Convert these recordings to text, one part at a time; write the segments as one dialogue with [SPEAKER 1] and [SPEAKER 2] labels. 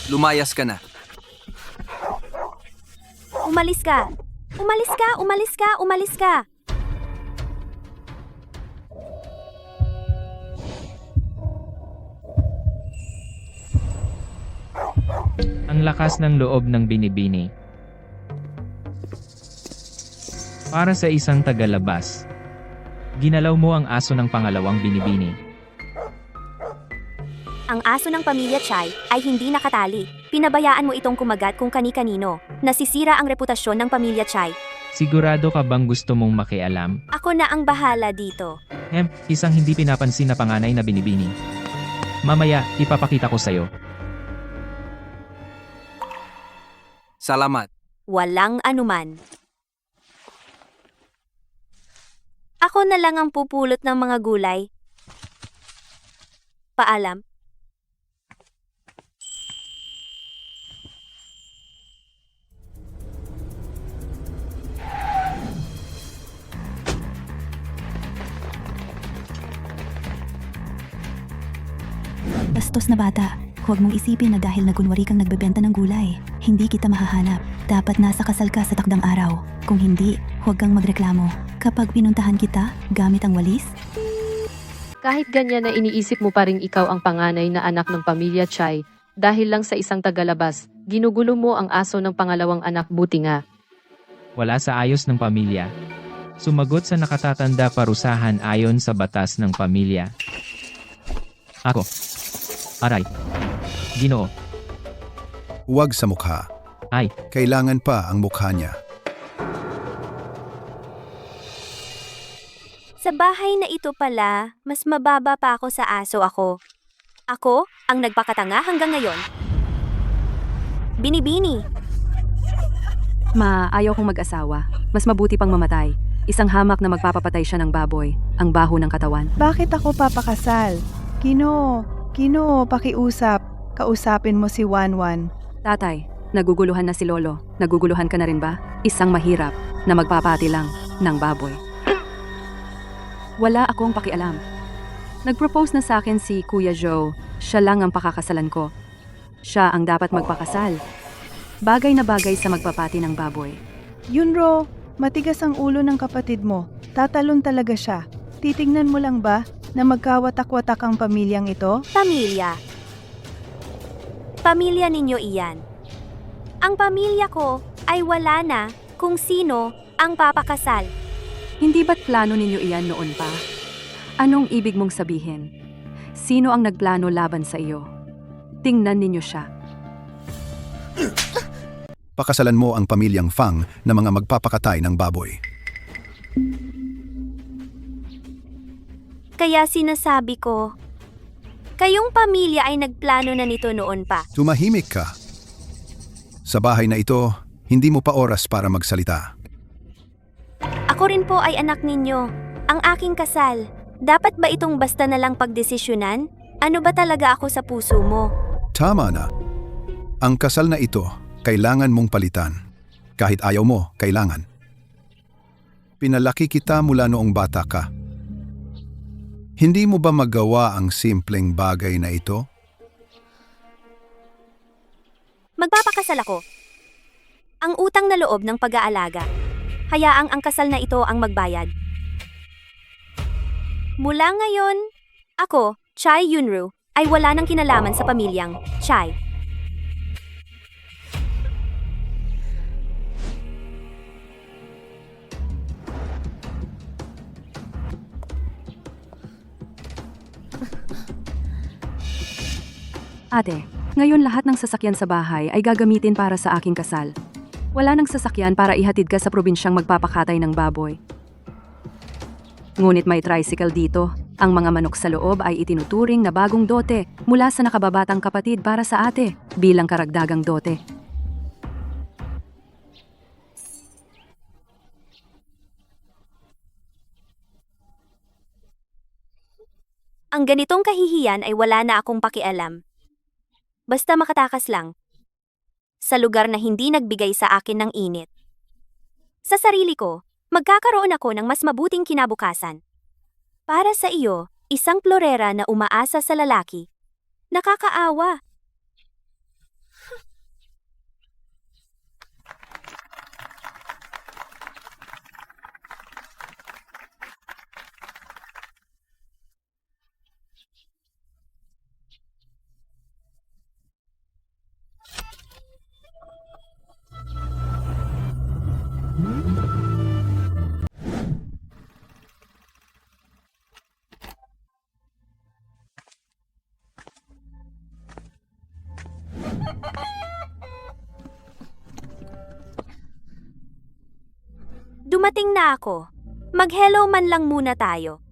[SPEAKER 1] Lumayas ka na.
[SPEAKER 2] Umalis ka! Umalis ka! Umalis ka! Umalis ka!
[SPEAKER 3] Ang lakas ng loob ng Binibini. Para sa isang tagalabas, ginalaw mo ang aso ng pangalawang Binibini.
[SPEAKER 2] Ang aso ng pamilya Chai ay hindi nakatali. Pinabayaan mo itong kumagat kung kani-kanino. Nasisira ang reputasyon ng pamilya Chai.
[SPEAKER 3] Sigurado ka bang gusto mong makialam?
[SPEAKER 2] Ako na ang bahala dito.
[SPEAKER 3] Isang hindi pinapansin na panganay na Binibini. Mamaya, ipapakita ko sa'yo.
[SPEAKER 1] Salamat.
[SPEAKER 2] Walang anuman. Ako na lang ang pupulot ng mga gulay. Paalam.
[SPEAKER 4] Bastos na bata. Huwag mong isipin na dahil nagunwari kang nagbebenta ng gulay, hindi kita mahahanap. Dapat nasa kasal ka sa takdang araw. Kung hindi, huwag kang magreklamo. Kapag pinuntahan kita, gamit ang walis,
[SPEAKER 5] Kahit ganyan na iniisip mo pa ring ikaw ang panganay na anak ng pamilya Chai, dahil lang sa isang tagalabas, ginugulo mo ang aso ng pangalawang anak, buti nga.
[SPEAKER 3] Wala sa ayos ng pamilya. Sumagot sa nakatatanda parusahan ayon sa batas ng pamilya. Ako. Aray. Ginoo.
[SPEAKER 6] Huwag sa mukha.
[SPEAKER 3] Ay.
[SPEAKER 6] Kailangan pa ang mukha niya.
[SPEAKER 2] Sa bahay na ito pala, mas mababa pa ako sa aso ako. Ako, ang nagpakatanga hanggang ngayon. Binibini.
[SPEAKER 7] Ayaw kong mag-asawa. Mas mabuti pang mamatay. Isang hamak na magpapapatay siya ng baboy. Ang baho ng katawan.
[SPEAKER 8] Bakit ako papakasal? Kino, pakiusap. Kausapin mo si Wanwan.
[SPEAKER 7] Tatay, naguguluhan na si Lolo. Naguguluhan ka na rin ba? Isang mahirap na magpapati lang ng baboy. Wala akong pakialam. Nag-propose na sa akin si Kuya Joe. Siya lang ang pakakasalan ko. Siya ang dapat magpakasal. Bagay na bagay sa magpapati ng baboy.
[SPEAKER 8] Yunro, matigas ang ulo ng kapatid mo. Tatalon talaga siya. Titingnan mo lang ba na magkawatak-watak ang pamilyang ito?
[SPEAKER 2] Pamilya. Pamilya ninyo iyan. Ang pamilya ko ay wala na kung sino ang papakasal.
[SPEAKER 7] Hindi ba't plano ninyo iyan noon pa? Anong ibig mong sabihin? Sino ang nagplano laban sa iyo? Tingnan ninyo siya.
[SPEAKER 6] Pakasalan mo ang pamilyang Fang na mga magpapakatay ng baboy.
[SPEAKER 2] Kaya sinasabi ko, kayong pamilya ay nagplano na nito noon pa.
[SPEAKER 6] Tumahimik ka. Sa bahay na ito, hindi mo pa oras para magsalita.
[SPEAKER 2] Ako rin po ay anak ninyo. Ang aking kasal. Dapat ba itong basta na lang pagdesisyonan? Ano ba talaga ako sa puso mo?
[SPEAKER 6] Tama na. Ang kasal na ito, kailangan mong palitan. Kahit ayaw mo, kailangan. Pinalaki kita mula noong bata ka. Hindi mo ba magawa ang simpleng bagay na ito?
[SPEAKER 2] Magpapakasal ako. Ang utang na loob ng pag-aalaga. Hayaang ang kasal na ito ang magbayad. Mula ngayon, ako, Chai Yunru, ay wala nang kinalaman sa pamilyang Chai.
[SPEAKER 7] Ate, ngayon lahat ng sasakyan sa bahay ay gagamitin para sa aking kasal. Wala nang sasakyan para ihatid ka sa probinsyang magpapakatay ng baboy. Ngunit may tricycle dito. Ang mga manok sa loob ay itinuturing na bagong dote mula sa nakababatang kapatid para sa ate bilang karagdagang dote.
[SPEAKER 2] Ang ganitong kahihiyan ay wala na akong pakialam. Basta makatakas lang. Sa lugar na hindi nagbigay sa akin ng init. Sa sarili ko, magkakaroon ako ng mas mabuting kinabukasan. Para sa iyo, isang plorera na umaasa sa lalaki. Nakakaawa. Dumating na ako. Mag-hello man lang muna tayo.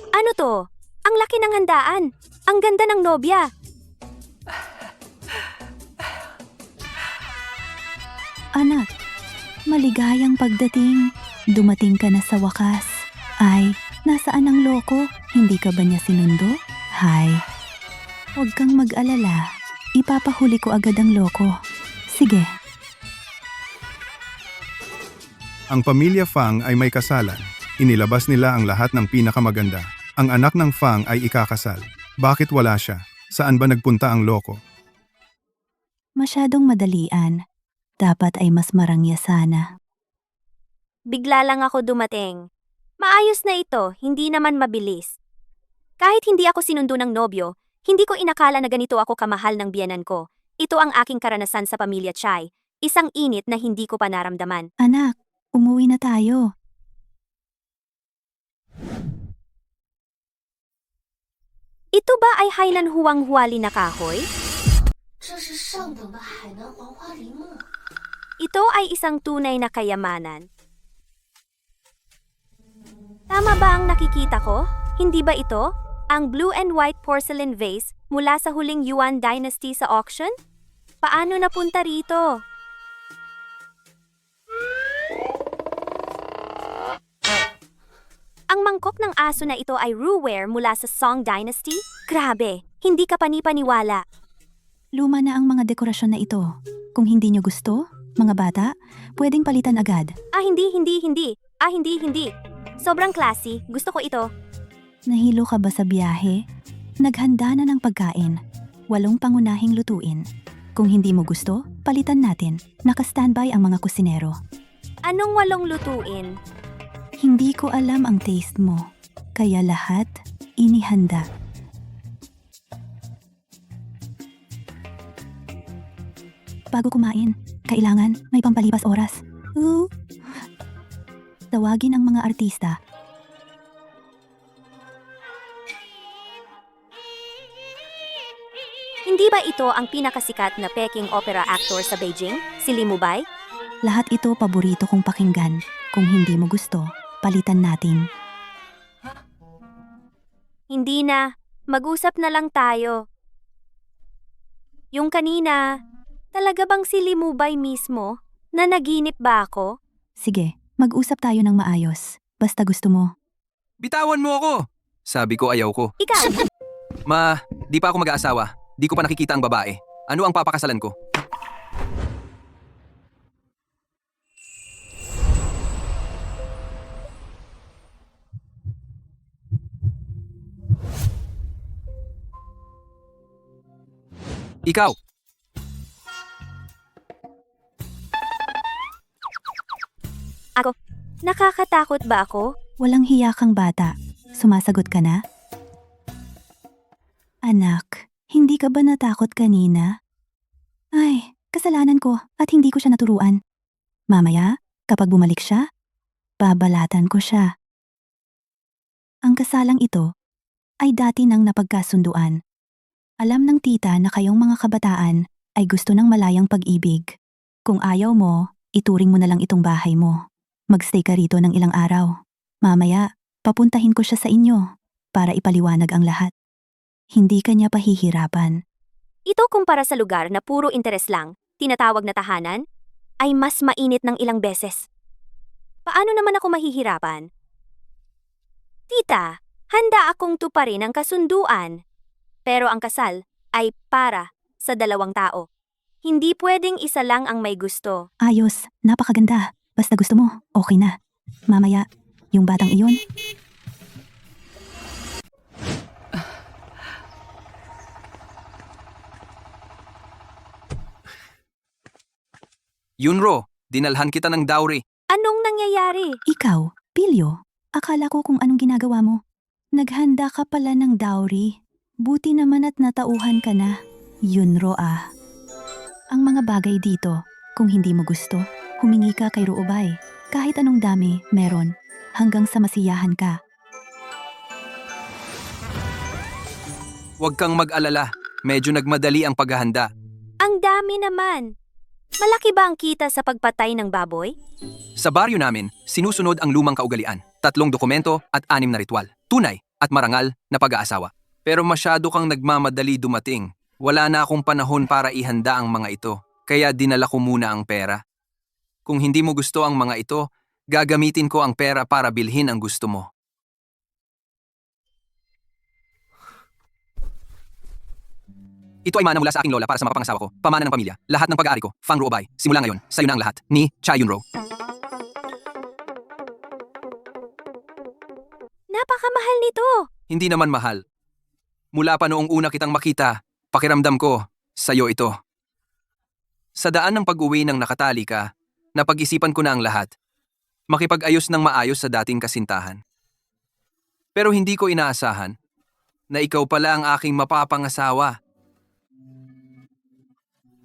[SPEAKER 2] Ano to? Ang laki ng handaan. Ang ganda ng nobya.
[SPEAKER 4] Anak, maligayang pagdating. Dumating ka na sa wakas. Ay, nasaan ang loko? Hindi ka ba niya sinundo? Hay, huwag kang mag-alala. Ipapahuli ko agad ang loko. Sige.
[SPEAKER 6] Ang pamilya Fang ay may kasalan. Inilabas nila ang lahat ng pinakamaganda. Ang anak ng Fang ay ikakasal. Bakit wala siya? Saan ba nagpunta ang loko?
[SPEAKER 4] Masyadong madalian. Dapat ay mas marangya sana.
[SPEAKER 2] Bigla lang ako dumating. Maayos na ito, hindi naman mabilis. Kahit hindi ako sinundo ng nobyo, hindi ko inakala na ganito ako kamahal ng biyenan ko. Ito ang aking karanasan sa pamilya Chai. Isang init na hindi ko pa naramdaman.
[SPEAKER 4] Anak, umuwi na tayo.
[SPEAKER 2] Ito ba ay Hainan Huang Huali na kahoy? Ito ay isang tunay na kayamanan. Tama ba ang nakikita ko? Hindi ba ito? Ang blue and white porcelain vase mula sa huling Yuan Dynasty sa auction? Paano napunta rito? Ang mangkok ng aso na ito ay Ruware mula sa Song Dynasty? Grabe, hindi ka panipaniwala.
[SPEAKER 4] Luma na ang mga dekorasyon na ito. Kung hindi nyo gusto, mga bata, pwedeng palitan agad.
[SPEAKER 2] Hindi. Hindi. Sobrang classy, gusto ko ito.
[SPEAKER 4] Nahilo ka ba sa biyahe? Naghanda na ng pagkain. 8 pangunahing lutuin. Kung hindi mo gusto, palitan natin. Naka-standby ang mga kusinero.
[SPEAKER 2] Anong 8 lutuin?
[SPEAKER 4] Hindi ko alam ang taste mo. Kaya lahat, inihanda. Bago kumain, kailangan may pampalipas oras. Tawagin ang mga artista.
[SPEAKER 2] Hindi ba ito ang pinakasikat na Peking opera actor sa Beijing, si Li Mubay?
[SPEAKER 4] Lahat ito paborito kong pakinggan. Kung hindi mo gusto, palitan natin.
[SPEAKER 2] Hindi na, mag-usap na lang tayo. Yung kanina, talaga bang si Li Mubay mismo? Nanaginip ba ako?
[SPEAKER 4] Sige, mag-usap tayo ng maayos. Basta gusto mo.
[SPEAKER 1] Bitawan mo ako! Sabi ko ayaw ko.
[SPEAKER 2] Ikaw!
[SPEAKER 1] Ma, di pa ako mag-aasawa. Di ko pa nakikita ang babae. Ano ang papakasalan ko? Ikaw!
[SPEAKER 2] Nakakatakot ba ako?
[SPEAKER 4] Walang hiya kang bata. Sumasagot ka na? Anak, hindi ka ba natakot kanina? Ay, kasalanan ko at hindi ko siya naturuan. Mamaya, kapag bumalik siya, babalatan ko siya. Ang kasalang ito ay dati nang napagkasunduan. Alam ng tita na kayong mga kabataan ay gusto ng malayang pag-ibig. Kung ayaw mo, ituring mo na lang itong bahay mo. Magstay ka rito ng ilang araw. Mamaya, papuntahin ko siya sa inyo para ipaliwanag ang lahat. Hindi ka niya pahihirapan.
[SPEAKER 2] Ito kumpara sa lugar na puro interes lang, tinatawag na tahanan, ay mas mainit ng ilang beses. Paano naman ako mahihirapan? Tita, handa akong tuparin ang kasunduan. Pero ang kasal ay para sa 2 tao. Hindi pwedeng isa lang ang may gusto.
[SPEAKER 4] Ayos, napakaganda. Basta gusto mo, okay na. Mamaya, yung batang iyon,
[SPEAKER 1] Yunro, dinalhan kita ng dowry.
[SPEAKER 2] Anong nangyayari?
[SPEAKER 4] ikaw, Pilyo, akala ko kung anong ginagawa mo. Naghanda ka pala ng dowry. Buti naman at natauhan ka na. Yunro ah. Ang mga bagay dito, kung hindi mo gusto, Humingi ka kay Ruobay. Kahit anong dami, meron. Hanggang sa masiyahan ka.
[SPEAKER 1] Huwag kang mag-alala. Medyo nagmadali ang paghahanda.
[SPEAKER 2] Ang dami naman. Malaki ba ang kita sa pagpatay ng baboy?
[SPEAKER 1] Sa baryo namin, sinusunod ang lumang kaugalian. 3 dokumento at 6 na ritual. Tunay at marangal na pag-aasawa. Pero masyado kang nagmamadali dumating. Wala na akong panahon para ihanda ang mga ito. Kaya dinala ko muna ang pera. Kung hindi mo gusto ang mga ito, gagamitin ko ang pera para bilhin ang gusto mo. Ito ay mana mula sa aking lola para sa mapapangasawa ko, pamana ng pamilya, lahat ng pag-aari ko, Fang Ruobay. Simula ngayon, sa'yo na ang lahat, ni Cha Yunro.
[SPEAKER 2] Napakamahal nito.
[SPEAKER 1] Hindi naman mahal. Mula pa noong una kitang makita, pakiramdam ko, sa'yo ito. Sa daan ng pag-uwi ng nakatali ka, napag-isipan ko na ang lahat. Makipag-ayos ng maayos sa dating kasintahan. Pero hindi ko inaasahan na ikaw pala ang aking mapapangasawa.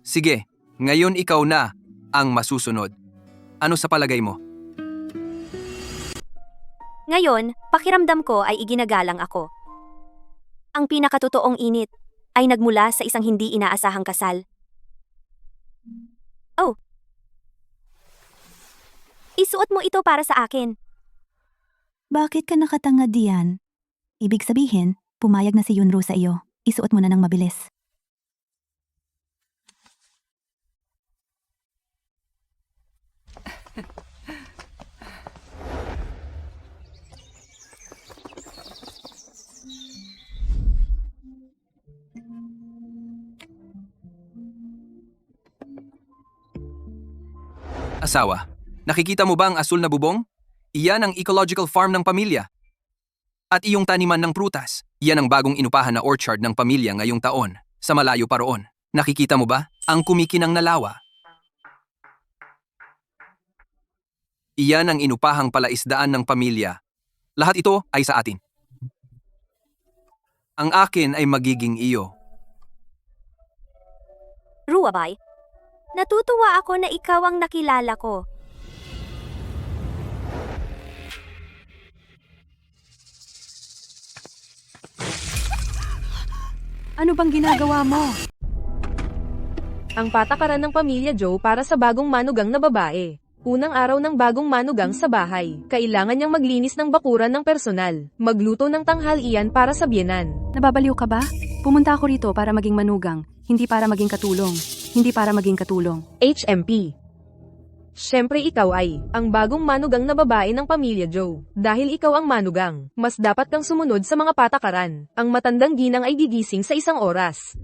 [SPEAKER 1] Sige, ngayon ikaw na ang masusunod. Ano sa palagay mo?
[SPEAKER 2] Ngayon, pakiramdam ko ay iginagalang ako. Ang pinakatotoong init ay nagmula sa isang hindi inaasahang kasal. Oh. Isuot mo ito para sa akin.
[SPEAKER 4] Bakit ka nakatangad diyan? Ibig sabihin, pumayag na si Yunro sa iyo. Isuot mo na ng mabilis.
[SPEAKER 1] Asawa, nakikita mo ba ang asul na bubong? Iyan ang ecological farm ng pamilya. At iyong taniman ng prutas, iyan ang bagong inupahan na orchard ng pamilya ngayong taon, sa malayo pa roon. Nakikita mo ba ang kumikinang na lawa? Iyan ang inupahang palaisdaan ng pamilya. Lahat ito ay sa atin. Ang akin ay magiging iyo.
[SPEAKER 2] Ruobay, natutuwa ako na ikaw ang nakilala ko.
[SPEAKER 7] Ano bang ginagawa mo?
[SPEAKER 5] Ang patakaran ng pamilya Joe para sa bagong manugang na babae. Unang araw ng bagong manugang sa bahay. Kailangan niyang maglinis ng bakuran ng personal. Magluto ng tanghalian para sa biyenan.
[SPEAKER 7] Nababaliw ka ba? Pumunta ako rito para maging manugang, hindi para maging katulong. Hindi para maging katulong.
[SPEAKER 5] HMP. Siyempre ikaw ay ang bagong manugang na babae ng pamilya Joe. Dahil ikaw ang manugang, mas dapat kang sumunod sa mga patakaran. Ang matandang ginang ay gigising sa 1 oras.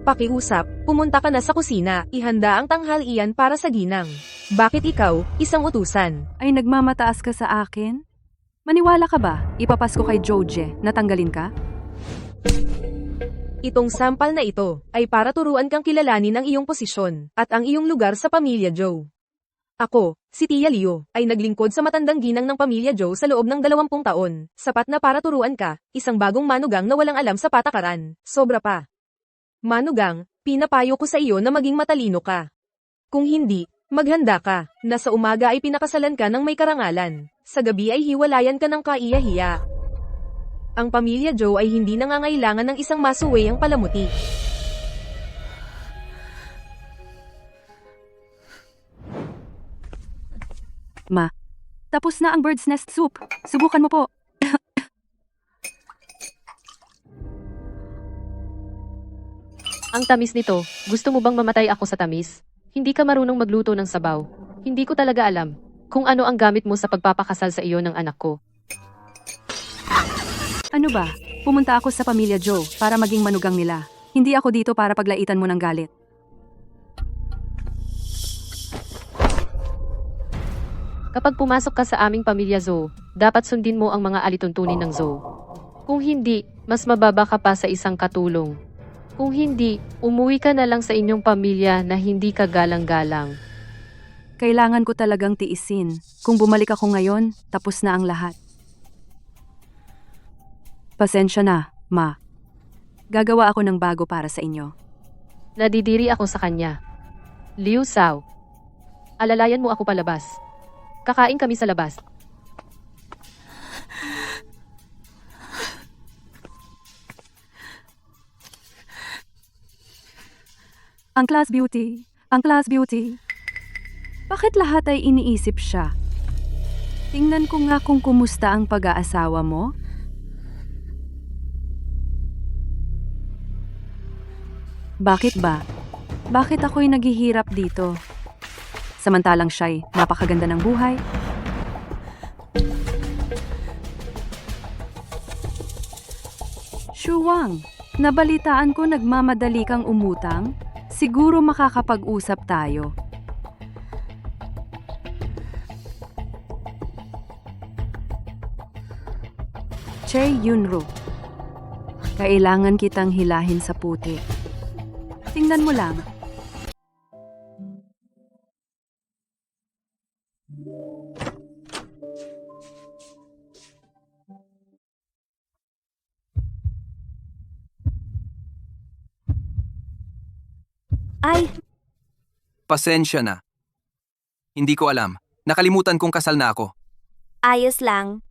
[SPEAKER 5] Pakiusap, pumunta ka na sa kusina, ihanda ang tanghalian para sa ginang. Bakit ikaw, isang utusan?
[SPEAKER 7] Ay nagmamataas ka sa akin? Maniwala ka ba? Ipapasko kay Joje, natanggalin ka?
[SPEAKER 5] Itong sampal na ito ay para turuan kang kilalanin ang iyong posisyon at ang iyong lugar sa pamilya Joe. Ako, si Tia Leo, ay naglingkod sa matandang ginang ng pamilya Joe sa loob ng 20 taon. Sapat na para turuan ka, isang bagong manugang na walang alam sa patakaran. Sobra pa. Manugang, pinapayo ko sa iyo na maging matalino ka. Kung hindi, maghanda ka, na sa umaga ay pinakasalan ka ng may karangalan. Sa gabi ay hiwalayan ka ng kaiya-hiya. Ang pamilya Joe ay hindi nangangailangan ng isang masuweyang palamuti.
[SPEAKER 7] Ma, tapos na ang bird's nest soup. Subukan mo po.
[SPEAKER 5] Ang tamis nito, gusto mo bang mamatay ako sa tamis? Hindi ka marunong magluto ng sabaw. Hindi ko talaga alam kung ano ang gamit mo sa pagpapakasal sa iyo ng anak ko.
[SPEAKER 7] Ano ba? Pumunta ako sa pamilya Joe para maging manugang nila. Hindi ako dito para paglaitan mo ng galit.
[SPEAKER 5] Kapag pumasok ka sa aming pamilya Zoe, dapat sundin mo ang mga alituntunin ng Zoe. Kung hindi, mas mababa ka pa sa isang katulong. Kung hindi, umuwi ka na lang sa inyong pamilya na hindi ka galang-galang.
[SPEAKER 7] Kailangan ko talagang tiisin. Kung bumalik ako ngayon, tapos na ang lahat. Pasensya na, Ma. Gagawa ako ng bago para sa inyo.
[SPEAKER 5] Nadidiri ako sa kanya. Liu Sao. Alalayan mo ako palabas. Kakain kami sa labas.
[SPEAKER 7] Ang class beauty. Ang class beauty. Bakit lahat ay iniisip siya? Tingnan ko nga kung kumusta ang pag-aasawa mo. Bakit ba? Bakit ako'y naghihirap dito? Samantalang siya'y napakaganda ng buhay. Shuwang, nabalitaan ko nagmamadali kang umutang. Siguro makakapag-usap tayo. Che Yunro. Kailangan kitang hilahin sa puti. Tingnan mo lang.
[SPEAKER 2] Ay,
[SPEAKER 1] Pasensya na. Hindi ko alam. Nakalimutan kong kasal na ako.
[SPEAKER 2] ayos lang.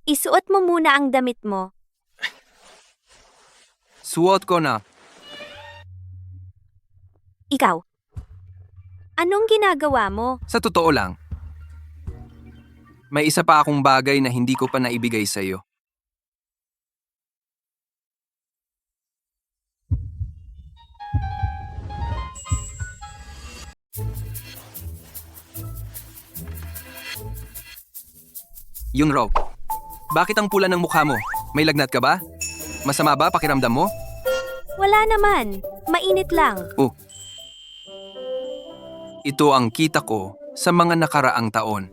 [SPEAKER 2] Isuot mo muna ang damit mo.
[SPEAKER 1] Suot ko na.
[SPEAKER 2] Ikaw. Anong ginagawa mo?
[SPEAKER 1] Sa totoo lang. May isa pa akong bagay na hindi ko pa naibigay sa iyo. Yunro, bakit ang pula ng mukha mo? May lagnat ka ba? Masama ba pakiramdam mo?
[SPEAKER 2] Wala naman. Mainit lang.
[SPEAKER 1] Oh. Ito ang kita ko sa mga nakaraang taon.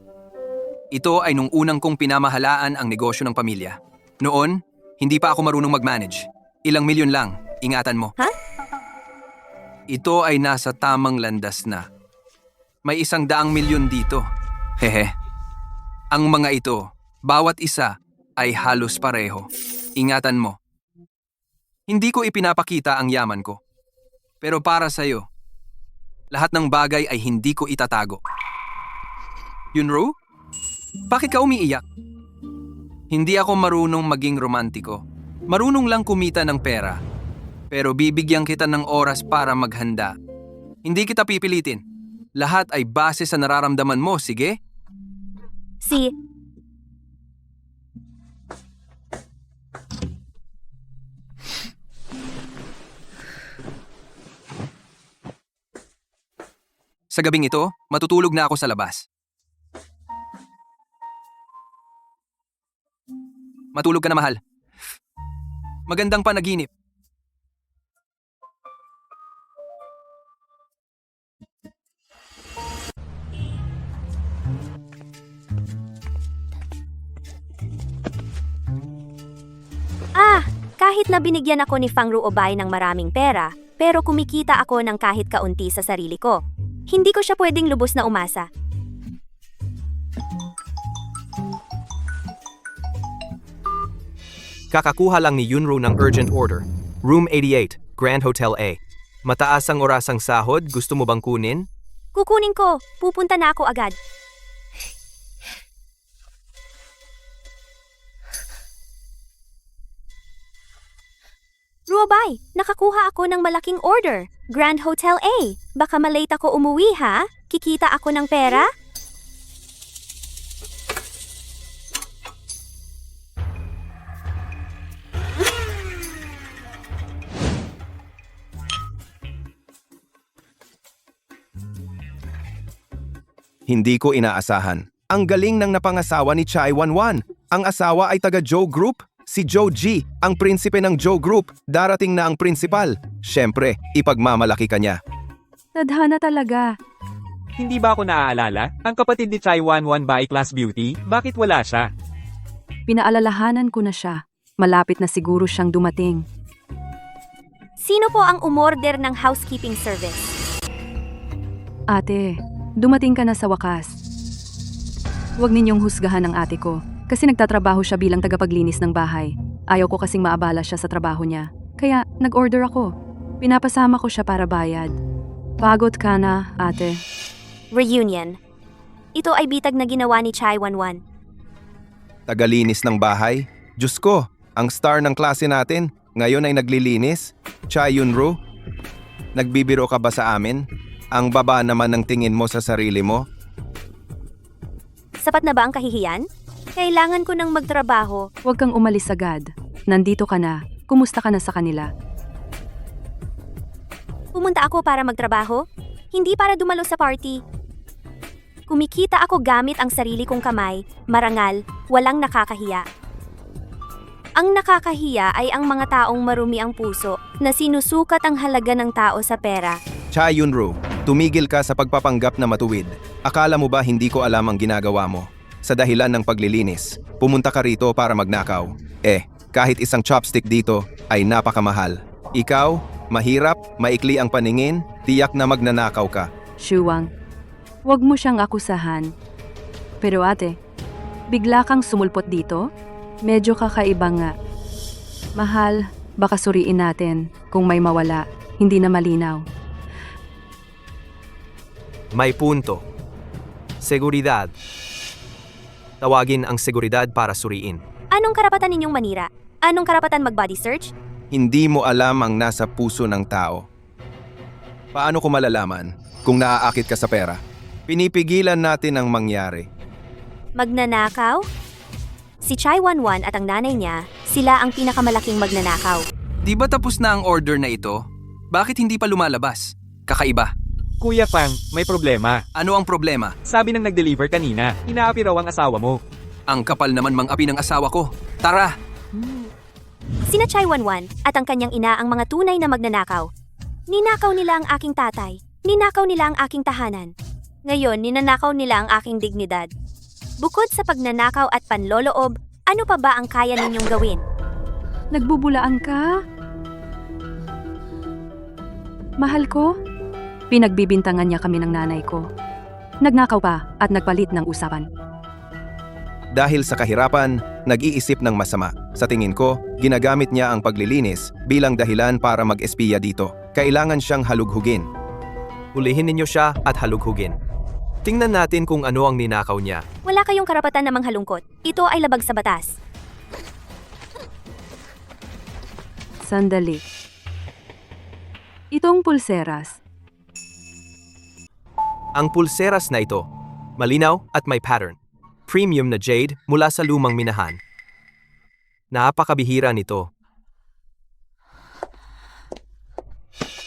[SPEAKER 1] Ito ay nung unang kong pinamahalaan ang negosyo ng pamilya. Noon, hindi pa ako marunong mag-manage. Ilang milyon lang, ingatan mo.
[SPEAKER 2] Ha?
[SPEAKER 1] Ito ay nasa tamang landas na. May 100 milyon dito. Hehe. Ang mga ito, bawat isa ay halos pareho. Ingatan mo. Hindi ko ipinapakita ang yaman ko. Pero para sa'yo, lahat ng bagay ay hindi ko itatago. Yunro? Bakit ka umiiyak? Hindi ako marunong maging romantiko. Marunong lang kumita ng pera. Pero bibigyan kita ng oras para maghanda. Hindi kita pipilitin. Lahat ay base sa nararamdaman mo, sige? Sa gabing ito, matutulog na ako sa labas. Matulog ka na, mahal. Magandang panaginip.
[SPEAKER 2] Kahit na binigyan ako ni Fang Ruobay ng maraming pera, pero kumikita ako ng kahit kaunti sa sarili ko. Hindi ko siya pwedeng lubos na umasa.
[SPEAKER 1] Kakakuha lang ni Yunro ng urgent order. Room 88, Grand Hotel A. Mataas ang orasang sahod, gusto mo bang kunin?
[SPEAKER 2] Kukunin ko. Pupunta na ako agad. Ruobay, nakakuha ako ng malaking order. Grand Hotel A. Baka malate ako umuwi ha? Kikita ako ng pera?
[SPEAKER 6] Hindi ko inaasahan. Ang galing ng napangasawa ni Chai Wanwan. Ang asawa ay taga Joe Group. Si Joe G, ang prinsipe ng Joe Group. Darating na ang prinsipal. Siyempre, ipagmamalaki ka niya.
[SPEAKER 7] Tadhana talaga.
[SPEAKER 9] Hindi ba ako naaalala? Ang kapatid ni Chai Wanwan ba ay class beauty? Bakit wala siya?
[SPEAKER 7] Pinaalalahanan ko na siya. Malapit na siguro siyang dumating.
[SPEAKER 2] Sino po ang umorder ng housekeeping service?
[SPEAKER 7] Ate, dumating ka na sa wakas. Huwag ninyong husgahan ang ate ko. Kasi nagtatrabaho siya bilang tagapaglinis ng bahay. Ayaw ko kasing maabala siya sa trabaho niya. Kaya nag-order ako. Pinapasama ko siya para bayad. Pagod ka na, ate.
[SPEAKER 2] Reunion. Ito ay bitag na ginawa ni Chai Wanwan.
[SPEAKER 6] Tagalinis ng bahay? Diyos ko, ang star ng klase natin, ngayon ay naglilinis? Cha Yunru? Nagbibiro ka ba sa amin? Ang baba naman ng tingin mo sa sarili mo?
[SPEAKER 2] Sapat na ba ang kahihiyan? Kailangan ko nang magtrabaho.
[SPEAKER 7] Huwag kang umalis agad. Nandito ka na. Kumusta ka na sa kanila?
[SPEAKER 2] Pumunta ako para magtrabaho, hindi para dumalo sa party. Kumikita ako gamit ang sarili kong kamay, marangal, walang nakakahiya. Ang nakakahiya ay ang mga taong marumi ang puso na sinusukat ang halaga ng tao sa pera.
[SPEAKER 6] Cha Yunru, tumigil ka sa pagpapanggap na matuwid. Akala mo ba hindi ko alam ang ginagawa mo? Sa dahilan ng paglilinis, pumunta ka rito para magnakaw. Kahit isang chopstick dito ay napakamahal. Ikaw, mahirap, maikli ang paningin, tiyak na magnanakaw ka.
[SPEAKER 7] Shuwang, huwag mo siyang akusahan. Pero ate, bigla kang sumulpot dito? Medyo kakaiba nga. Mahal, baka suriin natin kung may mawala, hindi na malinaw.
[SPEAKER 1] May punto. Seguridad. Tawagin ang seguridad para suriin.
[SPEAKER 2] Anong karapatan ninyong manira? Anong karapatan mag-body search?
[SPEAKER 6] Hindi mo alam ang nasa puso ng tao. Paano ko malalaman kung naaakit ka sa pera? Pinipigilan natin ang mangyari.
[SPEAKER 2] Magnanakaw? Si Chai Wanwan at ang nanay niya, sila ang pinakamalaking magnanakaw.
[SPEAKER 1] Di ba tapos na ang order na ito? Bakit hindi pa lumalabas? Kakaiba.
[SPEAKER 9] Kuya Fang, may problema.
[SPEAKER 1] Ano ang problema?
[SPEAKER 9] Sabi ng nag-deliver kanina, inaapi raw ang asawa mo.
[SPEAKER 1] Ang kapal naman mang-api ng asawa ko. Tara!
[SPEAKER 2] Sina Chai Wanwan at ang kanyang ina ang mga tunay na magnanakaw. Ninakaw nila ang aking tatay. Ninakaw nila ang aking tahanan. Ngayon, ninanakaw nila ang aking dignidad. Bukod sa pagnanakaw at panloloob, ano pa ba ang kaya ninyong gawin?
[SPEAKER 7] Nagbubulaan ka? Mahal ko? Pinagbibintangan niya kami ng nanay ko. Nagnakaw pa at nagpalit ng usapan.
[SPEAKER 6] Dahil sa kahirapan, nag-iisip ng masama. Sa tingin ko, ginagamit niya ang paglilinis bilang dahilan para mag-espiya dito. Kailangan siyang halughugin.
[SPEAKER 1] Hulihin ninyo siya at halughugin. Tingnan natin kung ano ang ninakaw niya.
[SPEAKER 2] Wala kayong karapatan na manghalungkot. Ito ay labag sa batas.
[SPEAKER 7] Sandali. Itong pulseras.
[SPEAKER 1] Ang pulseras na ito, malinaw at may pattern. Premium na jade mula sa lumang minahan. Napakabihira nito.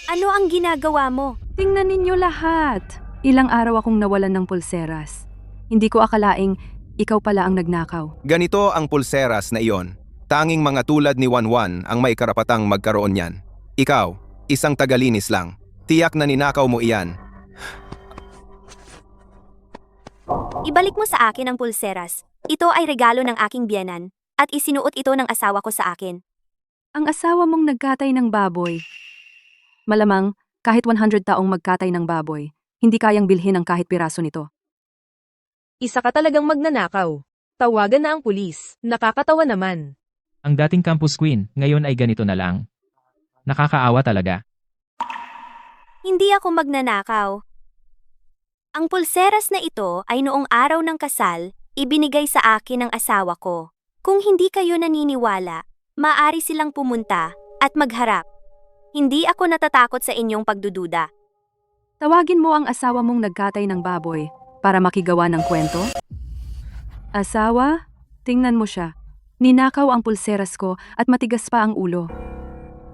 [SPEAKER 2] Ano ang ginagawa mo?
[SPEAKER 7] Tingnan ninyo lahat. Ilang araw akong nawalan ng pulseras. Hindi ko akalaing ikaw pala ang nagnakaw.
[SPEAKER 6] Ganito ang pulseras na iyon. Tanging mga tulad ni Wanwan ang may karapatang magkaroon niyan. Ikaw, isang tagalinis lang. Tiyak na ninakaw mo iyan.
[SPEAKER 2] Ibalik mo sa akin ang pulseras. Ito ay regalo ng aking biyenan at isinuot ito ng asawa ko sa akin.
[SPEAKER 7] Ang asawa mong nagkatay ng baboy. Malamang, kahit 100 taong magkatay ng baboy, hindi kayang bilhin ang kahit piraso nito.
[SPEAKER 5] Isa ka talagang magnanakaw. Tawagan na ang pulis. Nakakatawa naman.
[SPEAKER 3] Ang dating campus queen, ngayon ay ganito na lang. Nakakaawa talaga.
[SPEAKER 2] Hindi ako magnanakaw. Ang pulseras na ito ay noong araw ng kasal, ibinigay sa akin ng asawa ko. Kung hindi kayo naniniwala, maaari silang pumunta at magharap. Hindi ako natatakot sa inyong pagdududa.
[SPEAKER 7] Tawagin mo ang asawa mong nagkatay ng baboy para makigawa ng kwento? Asawa, tingnan mo siya. Ninakaw ang pulseras ko at matigas pa ang ulo.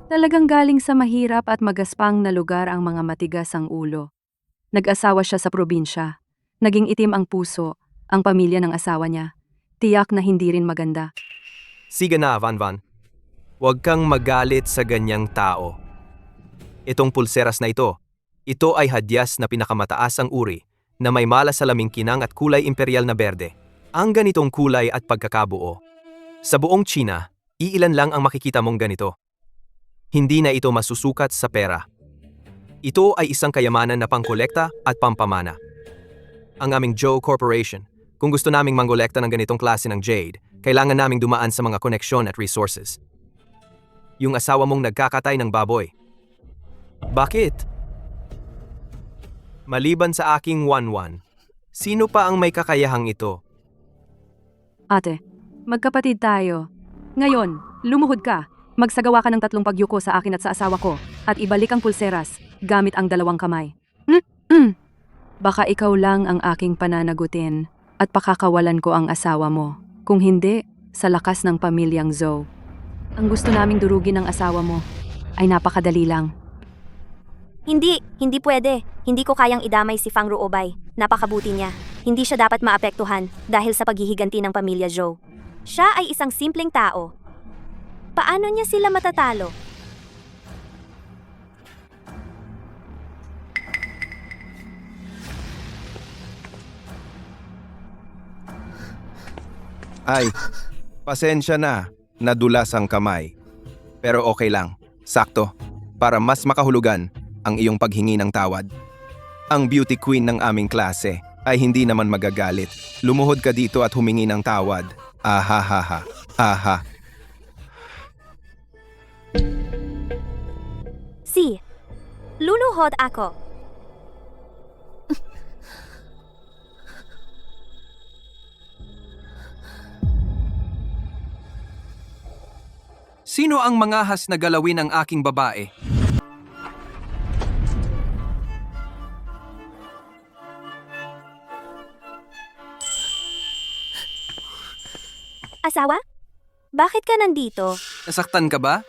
[SPEAKER 7] Talagang galing sa mahirap at magaspang na lugar ang mga matigas ang ulo. Nag-asawa siya sa probinsya. Naging itim ang puso, ang pamilya ng asawa niya. Tiyak na hindi rin maganda.
[SPEAKER 1] Sige na, Vanvan. Huwag kang magalit sa ganyang tao. Itong pulseras na ito ay hadyas na pinakamataas ang uri na may malasalaming kinang at kulay imperial na berde. Ang ganitong kulay at pagkakabuo. Sa buong China, iilan lang ang makikita mong ganito. Hindi na ito masusukat sa pera. Ito ay isang kayamanan na pangkolekta at pampamana. Ang aming Joe Corporation, kung gusto naming mangolekta ng ganitong klase ng jade, kailangan naming dumaan sa mga koneksyon at resources. Yung asawa mong nagkakatay ng baboy. Bakit? Maliban sa aking Wanwan, Sino pa ang may kakayahang ito?
[SPEAKER 7] Ate, magkapatid tayo. Ngayon, lumuhod ka. Magsagawa ka ng 3 pagyuko sa akin at sa asawa ko at ibalik ang pulseras gamit ang 2 kamay. Baka ikaw lang ang aking pananagutin at pakakawalan ko ang asawa mo. Kung hindi, sa lakas ng pamilyang Zhou. Ang gusto naming durugin ng asawa mo ay napakadali lang.
[SPEAKER 2] Hindi pwede. Hindi ko kayang idamay si Fang Ruobay. Napakabuti niya. Hindi siya dapat maapektuhan dahil sa paghihiganti ng pamilya Zhou. Siya ay isang simpleng tao. Paano niya sila matatalo?
[SPEAKER 6] Ay, pasensya na, nadulas ang kamay. Pero okay lang, sakto, para mas makahulugan ang iyong paghingi ng tawad. Ang beauty queen ng aming klase ay hindi naman magagalit. Lumuhod ka dito at humingi ng tawad. Ahahaha, aha.
[SPEAKER 2] Si, luluhod ako.
[SPEAKER 1] Sino ang mangahas na galawin ang aking babae?
[SPEAKER 2] Asawa? Bakit ka nandito?
[SPEAKER 1] Nasaktan ka ba?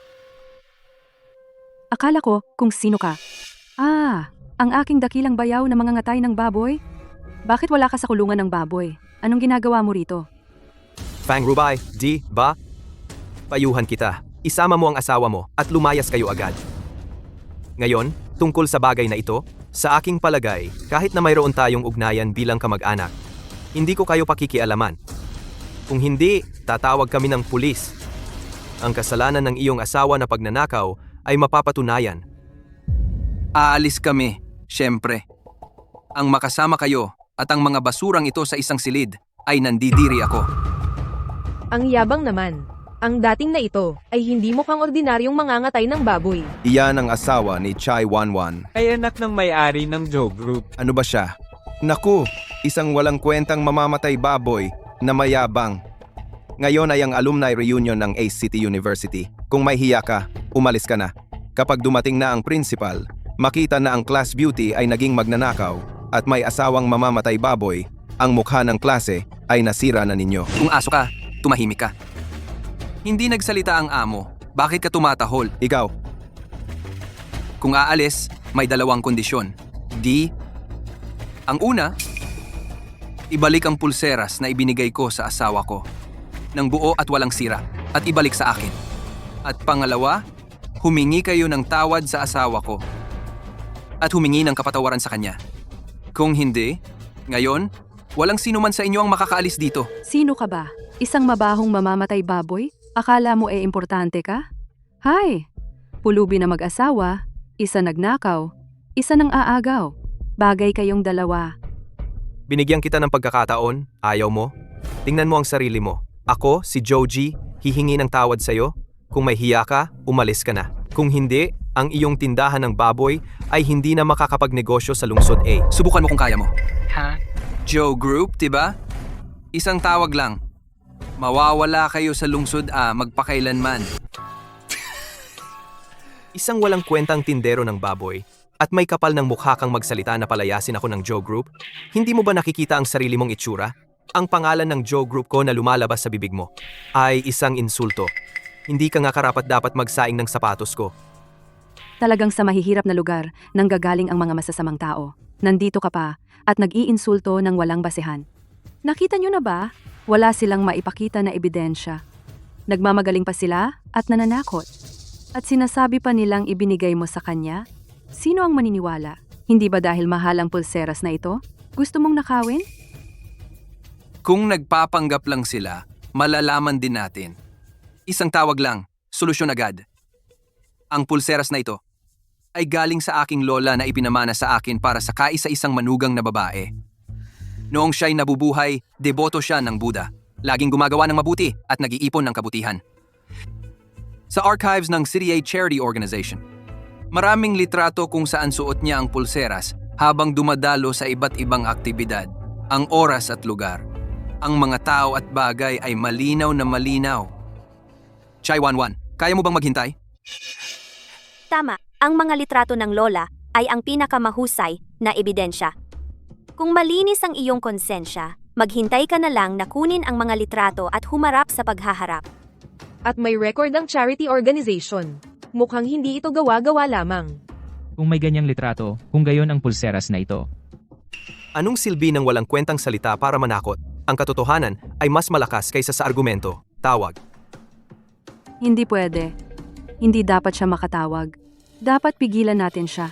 [SPEAKER 7] Akala ko kung sino ka. Ang aking dakilang bayaw na mga ngatay ng baboy? Bakit wala ka sa kulungan ng baboy? Anong ginagawa mo rito?
[SPEAKER 1] Fang Rubay, di ba? Payuhan kita. Isama mo ang asawa mo at lumayas kayo agad. Ngayon, tungkol sa bagay na ito, sa aking palagay, kahit na mayroon tayong ugnayan bilang kamag-anak, hindi ko kayo pakikialaman. Kung hindi, tatawag kami ng pulis. Ang kasalanan ng iyong asawa na pagnanakaw ay mapapatunayan. Aalis kami, syempre. Ang makasama kayo at ang mga basurang ito sa isang silid ay nandidiri ako.
[SPEAKER 5] Ang yabang naman. Ang dating na ito ay hindi mukhang ordinaryong mangangatay ng baboy.
[SPEAKER 6] Iyan ang asawa ni Chai Wanwan.
[SPEAKER 9] Ay anak ng may-ari ng Joe Group.
[SPEAKER 6] Ano ba siya? Naku, isang walang kwentang mamamatay baboy na mayabang. Ngayon ay ang alumni reunion ng Ace City University. Kung may hiya ka, umalis ka na. Kapag dumating na ang principal, makita na ang class beauty ay naging magnanakaw at may asawang mamamatay baboy, ang mukha ng klase ay nasira na ninyo.
[SPEAKER 1] Kung aso ka, tumahimik ka. Hindi nagsalita ang amo. Bakit ka tumatahol?
[SPEAKER 6] Ikaw,
[SPEAKER 1] Kung aalis, may 2 kondisyon. Ang una, ibalik ang pulseras na ibinigay ko sa asawa ko. Nang buo at walang sira. At ibalik sa akin. At pangalawa, humingi kayo ng tawad sa asawa ko. At humingi ng kapatawaran sa kanya. Kung hindi, ngayon, walang sino man sa inyo ang makakaalis dito.
[SPEAKER 7] Sino ka ba? Isang mabahong mamamatay baboy? Akala mo importante ka? Hay! Pulubi na mag-asawa, isa nagnakaw, isa nang aagaw. Bagay kayong 2.
[SPEAKER 1] Binigyan kita ng pagkakataon, ayaw mo? Tingnan mo ang sarili mo. Ako, si Joji, hihingi ng tawad sa'yo. Kung may hiya ka, umalis ka na. Kung hindi, ang iyong tindahan ng baboy ay hindi na makakapagnegosyo sa lungsod A. Subukan mo kung kaya mo. Ha? Joe Group, diba? Isang tawag lang. Mawawala kayo sa lungsod A magpakailanman. Isang walang kwentang tindero ng baboy at may kapal ng mukha kang magsalita na palayasin ako ng Joe Group. Hindi mo ba nakikita ang sarili mong itsura? Ang pangalan ng Joe Group ko na lumalabas sa bibig mo ay isang insulto. Hindi ka nga karapat-dapat magsaing ng sapatos ko.
[SPEAKER 7] Talagang sa mahihirap na lugar nang gagaling ang mga masasamang tao. Nandito ka pa at nag-iinsulto ng walang basehan. Nakita nyo na ba? Wala silang maipakita na ebidensya. Nagmamagaling pa sila at nananakot. At sinasabi pa nilang ibinigay mo sa kanya? Sino ang maniniwala? Hindi ba dahil mahal ang pulseras na ito? Gusto mong nakawin?
[SPEAKER 1] Kung nagpapanggap lang sila, malalaman din natin. Isang tawag lang, solusyon agad. Ang pulseras na ito ay galing sa aking lola na ipinamana sa akin para sa kaisa-isang manugang na babae. Noong siya'y nabubuhay, deboto siya ng Buddha. Laging gumagawa ng mabuti at nag-iipon ng kabutihan. Sa archives ng City A Charity Organization, maraming litrato kung saan suot niya ang pulseras habang dumadalo sa iba't ibang aktibidad. ang oras at lugar. Ang mga tao at bagay ay malinaw na malinaw. Chai Wanwan, kaya mo bang maghintay?
[SPEAKER 2] Tama, ang mga litrato ng lola ay ang pinakamahusay na ebidensya. Kung malinis ang iyong konsensya, maghintay ka na lang na kunin ang mga litrato at humarap sa paghaharap.
[SPEAKER 5] At may record ang charity organization. Mukhang hindi ito gawa-gawa lamang.
[SPEAKER 3] Kung may ganyang litrato, kung gayon ang pulseras na ito.
[SPEAKER 1] Anong silbi ng walang kwentang salita para manakot? Ang katotohanan ay mas malakas kaysa sa argumento. Tawag.
[SPEAKER 7] Hindi pwede. Hindi dapat siya makatawag. Dapat pigilan natin siya.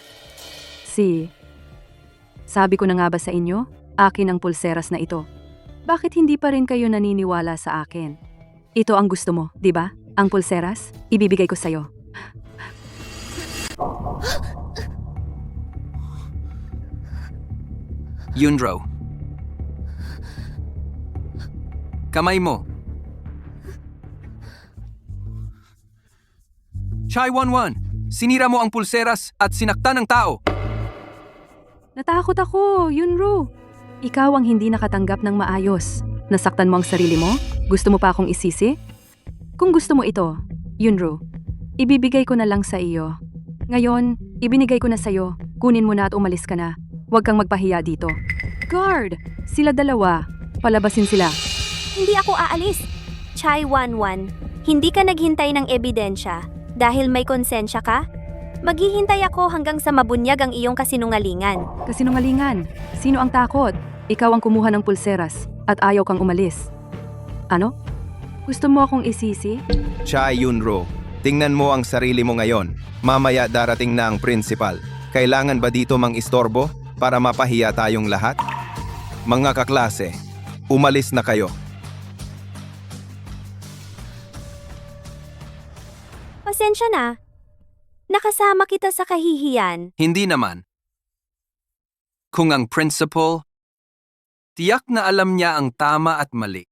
[SPEAKER 7] Sabi ko na nga ba sa inyo, akin ang pulseras na ito. Bakit hindi pa rin kayo naniniwala sa akin? Ito ang gusto mo, di ba? Ang pulseras, ibibigay ko sa'yo.
[SPEAKER 1] Yunro. Kamay mo. Chai Wanwan, sinira mo ang pulseras at sinaktan ng tao.
[SPEAKER 7] Natakot ako, Yunro. Ikaw ang hindi nakatanggap ng maayos. Nasaktan mo ang sarili mo? Gusto mo pa akong isisi? Kung gusto mo ito, Yunro, ibibigay ko na lang sa iyo. Ngayon, ibinigay ko na sa'yo. Kunin mo na at umalis ka na. Huwag kang magpahiya dito. Guard! Sila dalawa. Palabasin sila.
[SPEAKER 2] Hindi ako aalis. Chai Wanwan, hindi ka naghintay ng ebidensya dahil may konsensya ka? Maghihintay ako hanggang sa mabunyag ang iyong kasinungalingan.
[SPEAKER 7] Kasinungalingan. Sino ang takot? Ikaw ang kumuha ng pulseras at ayaw kang umalis. Ano? Gusto mo akong isisi?
[SPEAKER 10] Chai Yunro, tingnan mo ang sarili mo ngayon. Mamaya darating na ang principal. Kailangan ba dito mang istorbo para mapahiya tayong lahat? Mga kaklase, umalis na kayo.
[SPEAKER 2] Pasensya na. Nakasama kita sa kahihiyan.
[SPEAKER 1] Hindi naman. Kung ang principal, tiyak na alam niya ang tama at mali.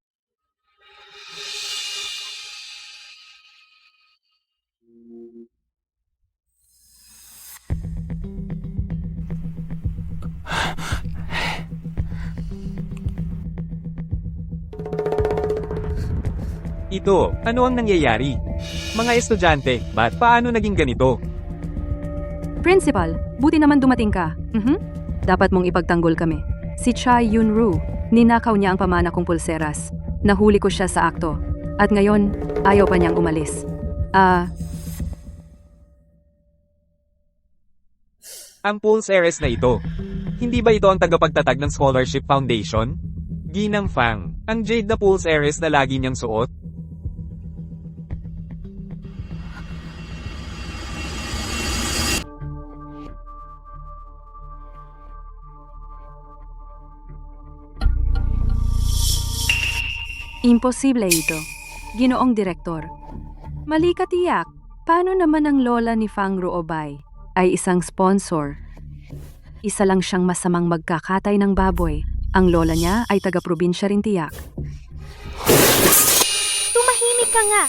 [SPEAKER 9] Ito, ano ang nangyayari? Mga estudyante, paano naging ganito?
[SPEAKER 7] Principal, buti naman dumating ka. Dapat mong ipagtanggol kami. Si Chai Yunru, ninakaw niya ang pamana kong pulseras. Nahuli ko siya sa akto. At ngayon, ayaw pa niyang umalis.
[SPEAKER 9] Ang pulseras na ito. Hindi ba ito ang tagapagtatag ng Scholarship Foundation? Ginang Fang, ang jade na pulseras na lagi niyang suot?
[SPEAKER 7] Imposible ito. Ginoong Direktor. Mali ka tiyak. Paano naman ang lola ni Fang Ruobay ay isang sponsor? Isa lang siyang masamang magkakatay ng baboy. Ang lola niya ay taga-probinsya rin tiyak.
[SPEAKER 2] Tumahimik ka nga.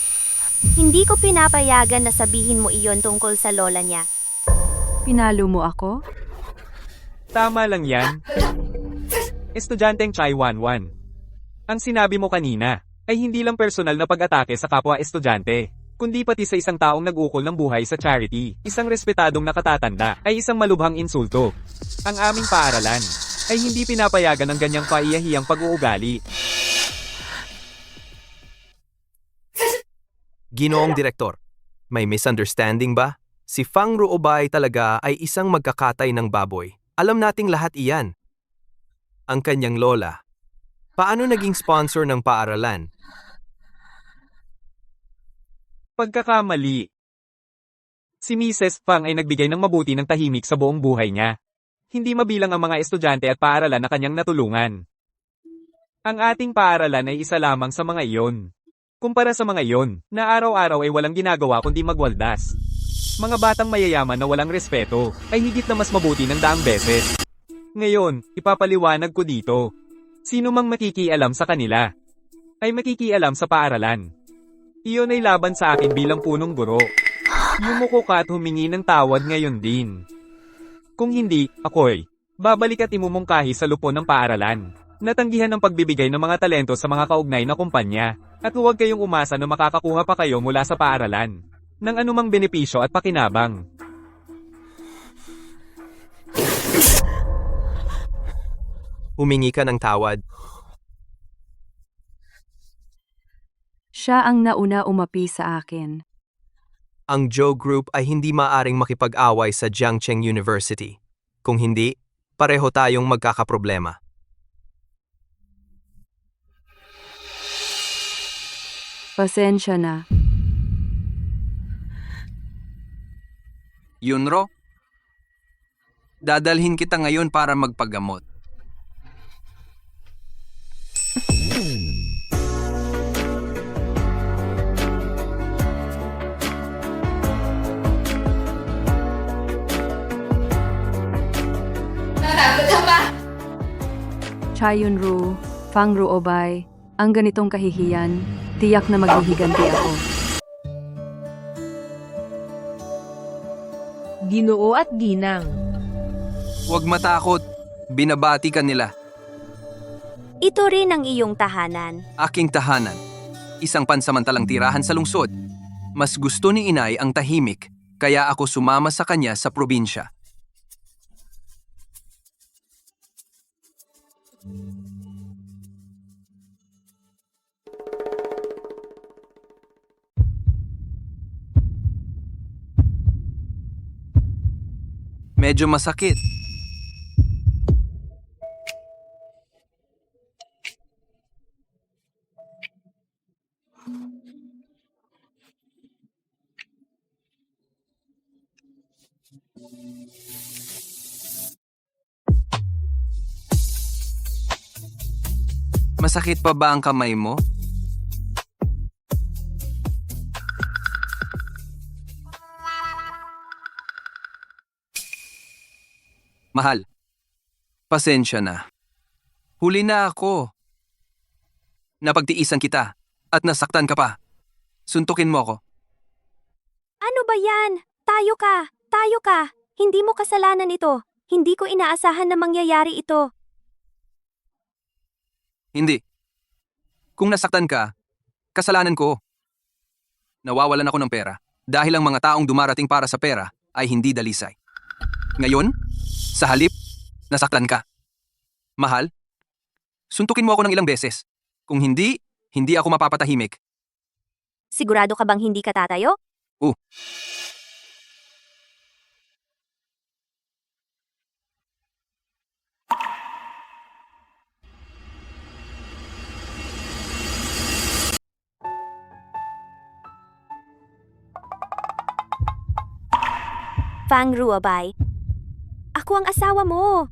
[SPEAKER 2] Hindi ko pinapayagan na sabihin mo iyon tungkol sa lola niya.
[SPEAKER 7] Pinalo mo ako?
[SPEAKER 9] Tama lang yan. Estudyanteng Chai Wanwan. Ang sinabi mo kanina ay hindi lang personal na pag-atake sa kapwa-estudyante, kundi pati sa isang taong nag-ukol ng buhay sa charity, isang respetadong nakatatanda, ay isang malubhang insulto. Ang aming paaralan ay hindi pinapayagan ng ganyang paiyahiyang pag-uugali.
[SPEAKER 1] Ginoong Direktor, may misunderstanding ba? Si Fang Ruobay talaga ay isang magkakatay ng baboy. Alam nating lahat iyan. Ang kanyang lola. Paano naging sponsor ng paaralan?
[SPEAKER 9] Pagkakamali. Si Mrs. Fang ay nagbigay ng mabuti ng tahimik sa buong buhay niya. Hindi mabilang ang mga estudyante at paaralan na kanyang natulungan. Ang ating paaralan ay isa lamang sa mga iyon. Kumpara sa mga iyon, na araw-araw ay walang ginagawa kundi magwaldas. Mga batang mayayaman na walang respeto, ay higit na mas mabuti ng daang beses. Ngayon, ipapaliwanag ko dito. Sino mang makikialam sa kanila, ay makikialam sa paaralan. Iyon ay laban sa akin bilang punong guro. Yumuko ka at humingi ng tawad ngayon din. Kung hindi, ako'y babalik at imumungkahi sa lupon ng paaralan. Natanggihan ang pagbibigay ng mga talento sa mga kaugnay na kumpanya, at huwag kayong umasa na makakakuha pa kayo mula sa paaralan ng anumang benepisyo at pakinabang.
[SPEAKER 1] Humingi ka ng tawad.
[SPEAKER 7] Siya ang nauna umapi sa akin.
[SPEAKER 1] Ang Joe Group ay hindi maaring makipag-away sa Jiangcheng University. Kung hindi, pareho tayong magkakaproblema.
[SPEAKER 7] Pasensya na.
[SPEAKER 1] Yunro, dadalhin kita ngayon para magpagamot.
[SPEAKER 7] Chayunru, Fangru Obay, ang ganitong kahihiyan, tiyak na maghihiganti ako.
[SPEAKER 5] Ginoo at ginang.
[SPEAKER 1] Huwag matakot. Binabati ka nila.
[SPEAKER 2] Ito rin ang iyong tahanan.
[SPEAKER 1] Aking tahanan. Isang pansamantalang tirahan sa lungsod. Mas gusto ni inay ang tahimik, kaya ako sumama sa kanya sa probinsya. Medyo masakit. Masakit pa ba ang kamay mo? Mahal, pasensya na. Huli na ako. Napagtiisan kita at nasaktan ka pa. Suntukin mo ako.
[SPEAKER 2] Ano ba yan? Tayo ka! Tayo ka! Hindi mo kasalanan ito. Hindi ko inaasahan na mangyayari ito.
[SPEAKER 1] Hindi. Kung nasaktan ka, kasalanan ko. Nawawalan ako ng pera dahil ang mga taong dumarating para sa pera ay hindi dalisay. Ngayon, sa halip, nasaktan ka. Mahal, suntukin mo ako ng ilang beses. Kung hindi, hindi ako mapapatahimik.
[SPEAKER 2] Sigurado ka bang hindi ka tatayo? Fang Ruabay, ako ang asawa mo.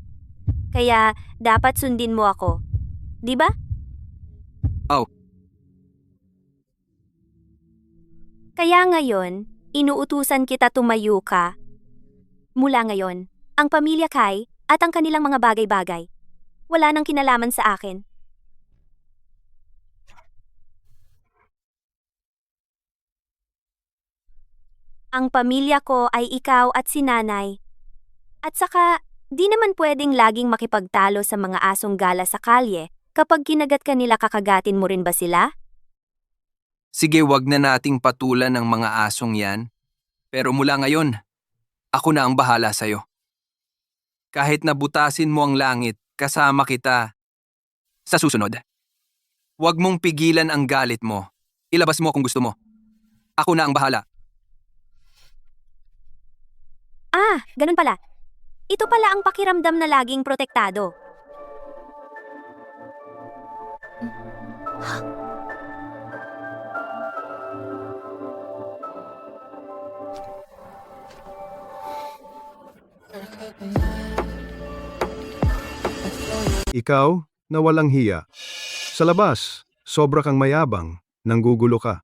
[SPEAKER 2] Kaya dapat sundin mo ako. Di ba?
[SPEAKER 1] Oh.
[SPEAKER 2] Kaya ngayon, inuutusan kita tumayo ka. Mula ngayon, ang pamilya Kai at ang kanilang mga bagay-bagay, wala nang kinalaman sa akin. Ang pamilya ko ay ikaw at si nanay. At saka, di naman pwedeng laging makipagtalo sa mga asong gala sa kalye. Kapag kinagat ka nila, kakagatin mo rin ba sila?
[SPEAKER 1] Sige, wag na nating patulan ng mga asong yan. Pero mula ngayon, ako na ang bahala sa'yo. Kahit nabutasin mo ang langit, kasama kita sa susunod. Huwag mong pigilan ang galit mo. Ilabas mo kung gusto mo. Ako na ang bahala.
[SPEAKER 2] Ah, ganun pala. Ito pala ang pakiramdam na laging protektado.
[SPEAKER 6] Ikaw na walang hiya. Sa labas, sobra kang mayabang, nanggugulo ka.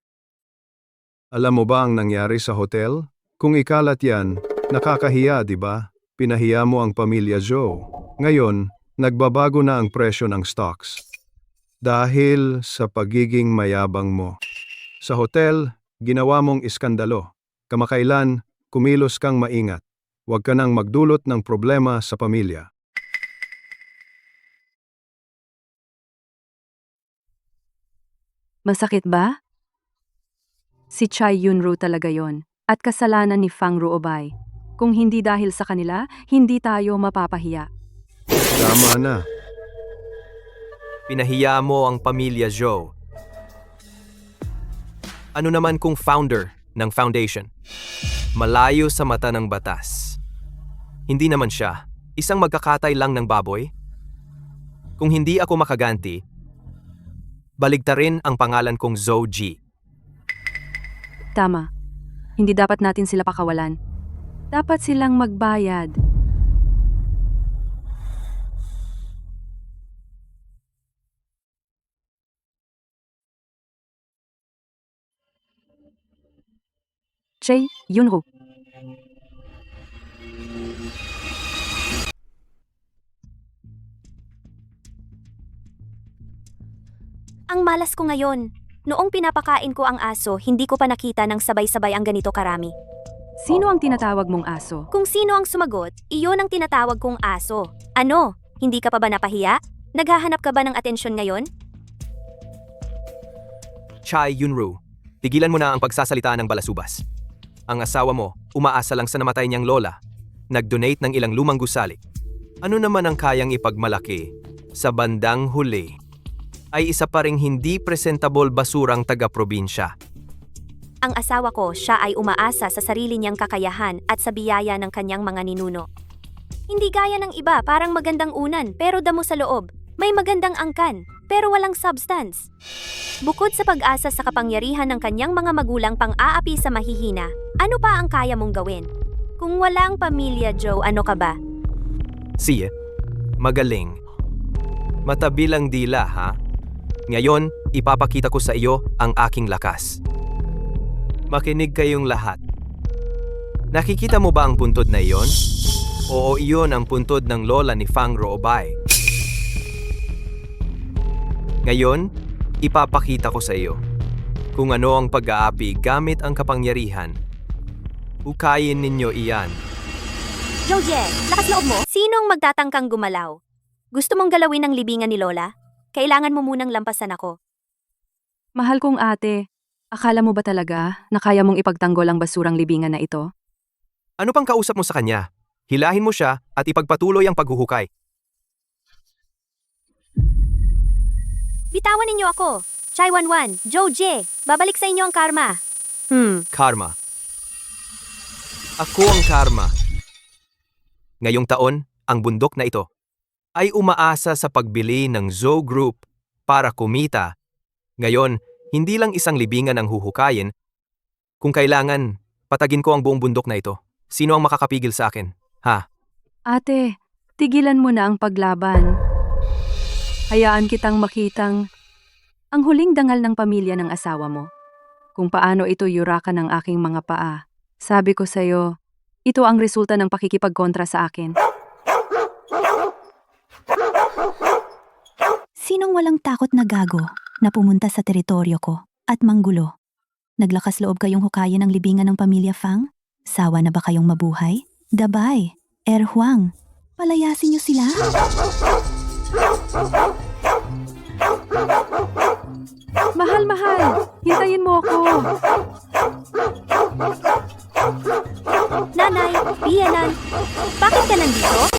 [SPEAKER 6] Alam mo ba ang nangyari sa hotel? Kung ikalat yan, nakakahiya, di ba? Pinahiya mo ang pamilya Joe. Ngayon, nagbabago na ang presyo ng stocks. Dahil sa pagiging mayabang mo. Sa hotel, ginawa mong iskandalo. Kamakailan, kumilos kang maingat. Huwag ka nang magdulot ng problema sa pamilya.
[SPEAKER 7] Masakit ba? Si Chai Yunru talaga yon. At kasalanan ni Fang Ruobay. Kung hindi dahil sa kanila, hindi tayo mapapahiya.
[SPEAKER 6] Tama na.
[SPEAKER 1] Pinahiya mo ang pamilya Zhou. Ano naman kung founder ng foundation? Malayo sa mata ng batas. Hindi naman siya. Isang magkakatay lang ng baboy? Kung hindi ako makaganti, baligtarin ang pangalan kong Zhou Ji.
[SPEAKER 7] Tama. Hindi dapat natin sila pakawalan. Dapat silang magbayad. Chai Yunru.
[SPEAKER 2] Ang malas ko ngayon. Noong pinapakain ko ang aso, hindi ko pa nakita ng sabay-sabay ang ganito karami.
[SPEAKER 7] Sino ang tinatawag mong aso?
[SPEAKER 2] Kung sino ang sumagot, iyon ang tinatawag kong aso. Ano? Hindi ka pa ba napahiya? Naghahanap ka ba ng atensyon ngayon?
[SPEAKER 1] Chai Yunru, tigilan mo na ang pagsasalita ng balasubas. Ang asawa mo, umaasa lang sa namatay niyang lola. Nag-donate ng ilang lumang gusali. Ano naman ang kayang ipagmalaki? Sa bandang huli, ay isa pa ring hindi presentable basurang taga-probinsya.
[SPEAKER 2] Ang asawa ko, siya ay umaasa sa sarili niyang kakayahan at sa biyaya ng kanyang mga ninuno. Hindi gaya ng iba, parang magandang unan pero damo sa loob. May magandang angkan, pero walang substance. Bukod sa pag-asa sa kapangyarihan ng kanyang mga magulang pang-aapi sa mahihina, ano pa ang kaya mong gawin? Kung wala ang pamilya, Joe, ano ka ba?
[SPEAKER 1] Siya, magaling. Matabilang dila, ha? Ngayon, ipapakita ko sa iyo ang aking lakas. Makinig kayong lahat. Nakikita mo ba ang puntod na iyon? Oo, iyon ang puntod ng lola ni Fang Ruobay. Ngayon, ipapakita ko sa iyo kung ano ang pag-aapi gamit ang kapangyarihan. Hukayin ninyo iyan.
[SPEAKER 2] Joje, lakas loob mo? Sinong magtatangkang gumalaw? Gusto mong galawin ang libingan ni Lola? Kailangan mo munang lampasan ako.
[SPEAKER 7] Mahal kong ate, akala mo ba talaga na kaya mong ipagtanggol ang basurang libingan na ito?
[SPEAKER 1] Ano pang kausap mo sa kanya? Hilahin mo siya at ipagpatuloy ang paghuhukay.
[SPEAKER 2] Bitawan ninyo ako. Chai Wanwan, Joje, babalik sa inyo ang karma.
[SPEAKER 1] Karma. Ako ang karma. Ngayong taon, ang bundok na ito ay umaasa sa pagbili ng Zhou Group para kumita. Ngayon, hindi lang isang libingan ang huhukayin. Kung kailangan, patagin ko ang buong bundok na ito. Sino ang makakapigil sa akin? Ha?
[SPEAKER 7] Ate, tigilan mo na ang paglaban. Hayaan kitang makitang ang huling dangal ng pamilya ng asawa mo. Kung paano ito yurakan ng aking mga paa. Sabi ko sa'yo, ito ang resulta ng pakikipagkontra sa akin.
[SPEAKER 4] Sinong walang takot na gago na pumunta sa teritoryo ko at manggulo? Naglakas loob kayong hukayin ang libingan ng pamilya Fang? Sawa na ba kayong mabuhay? Dabay, Huang, palayasin niyo sila.
[SPEAKER 7] Mahal, hintayin mo ako.
[SPEAKER 2] Nanay, Biyanan, bakit ka nandito?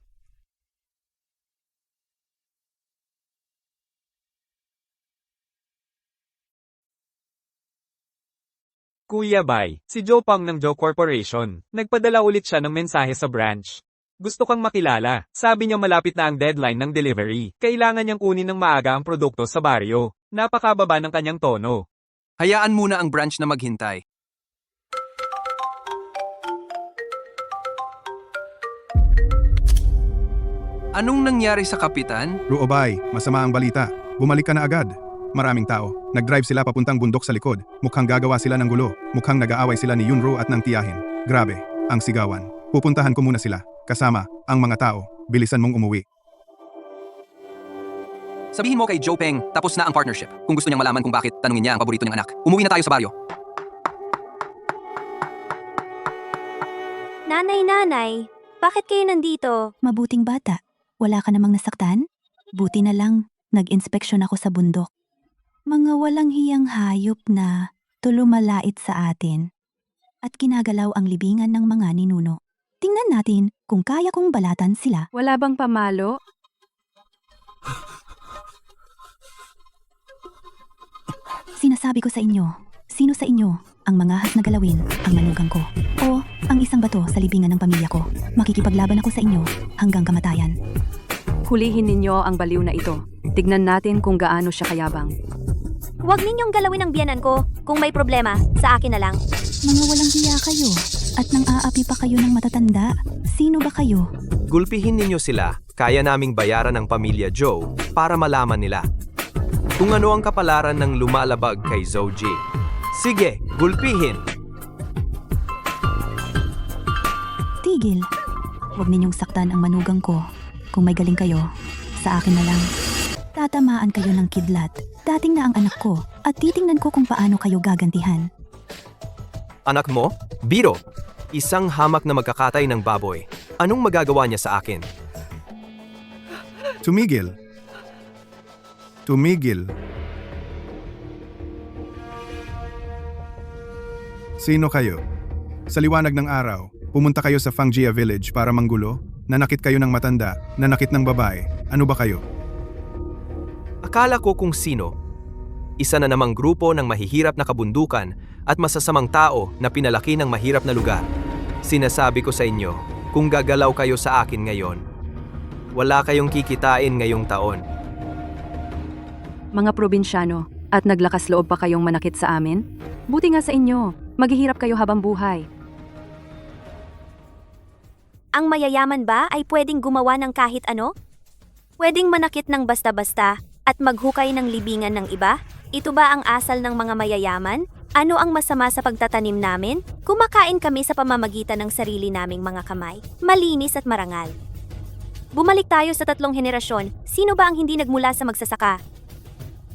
[SPEAKER 9] Kuya Bai, si Joe Pang ng Joe Corporation. Nagpadala ulit siya ng mensahe sa branch. Gusto kang makilala. Sabi niya malapit na ang deadline ng delivery. Kailangan niyang kunin ng maaga ang produkto sa baryo. Napakababa ng kanyang tono.
[SPEAKER 1] Hayaan muna ang branch na maghintay. Anong nangyari sa kapitan?
[SPEAKER 6] Ruobay, masama ang balita. Bumalik ka na agad. Maraming tao. Nag-drive sila papuntang bundok sa likod. Mukhang gagawa sila ng gulo. Mukhang nag-aaway sila ni Yunru at ng tiyahin. Grabe, ang sigawan. Pupuntahan ko muna sila. Kasama, ang mga tao. Bilisan mong umuwi.
[SPEAKER 1] Sabihin mo kay Joe Peng, tapos na ang partnership. Kung gusto niyang malaman kung bakit, tanungin niya ang paborito niyang anak. Umuwi na tayo sa baryo.
[SPEAKER 2] Nanay, bakit kayo nandito?
[SPEAKER 4] Mabuting bata. Wala ka namang nasaktan? Buti na lang, nag-inspeksyon ako sa bundok. Mga walang hiyang hayop na tulumalait sa atin at kinagalaw ang libingan ng mga ninuno. Tingnan natin kung kaya kong balatan sila.
[SPEAKER 7] Wala bang pamalo?
[SPEAKER 4] Sinasabi ko sa inyo, sino sa inyo ang mangahas na galawin ang manugang ko o ang isang bato sa libingan ng pamilya ko? Makikipaglaban ako sa inyo hanggang kamatayan.
[SPEAKER 7] Hulihin ninyo ang baliw na ito. Tignan natin kung gaano siya kayabang.
[SPEAKER 2] Huwag ninyong galawin ang biyanan ko. Kung may problema, sa akin na lang.
[SPEAKER 4] Mga walang hiya kayo at nang aapi pa kayo ng matatanda. Sino ba kayo?
[SPEAKER 10] Gulpihin ninyo sila, kaya naming bayaran ng pamilya Joe para malaman nila kung ano ang kapalaran ng lumalabag kay Zoji. Sige, gulpihin!
[SPEAKER 4] Tigil. Huwag ninyong saktan ang manugang ko. Kung may galing kayo, sa akin na lang. Tatamaan kayo ng kidlat. Dating na ang anak ko at titingnan ko kung paano kayo gagantihan.
[SPEAKER 10] Anak mo? Biro! Isang hamak na magkakatay ng baboy. Anong magagawa niya sa akin?
[SPEAKER 6] Tumigil. Tumigil. Sino kayo? Sa liwanag ng araw, pumunta kayo sa Fangjia Village para manggulo? Nanakit kayo ng matanda, nanakit ng babae. Ano ba kayo?
[SPEAKER 10] Akala ko kung sino. Isa na namang grupo ng mahihirap na kabundukan at masasamang tao na pinalaki ng mahirap na lugar. Sinasabi ko sa inyo, kung gagalaw kayo sa akin ngayon, wala kayong kikitain ngayong taon.
[SPEAKER 7] Mga probinsyano, at naglakas loob pa kayong manakit sa amin? Buti nga sa inyo, maghihirap kayo habang buhay.
[SPEAKER 2] Ang mayayaman ba ay pwedeng gumawa ng kahit ano? Pwedeng manakit ng basta-basta at maghukay ng libingan ng iba? Ito ba ang asal ng mga mayayaman? Ano ang masama sa pagtatanim namin? Kumakain kami sa pamamagitan ng sarili naming mga kamay, malinis at marangal. Bumalik tayo sa 3 henerasyon, sino ba ang hindi nagmula sa magsasaka?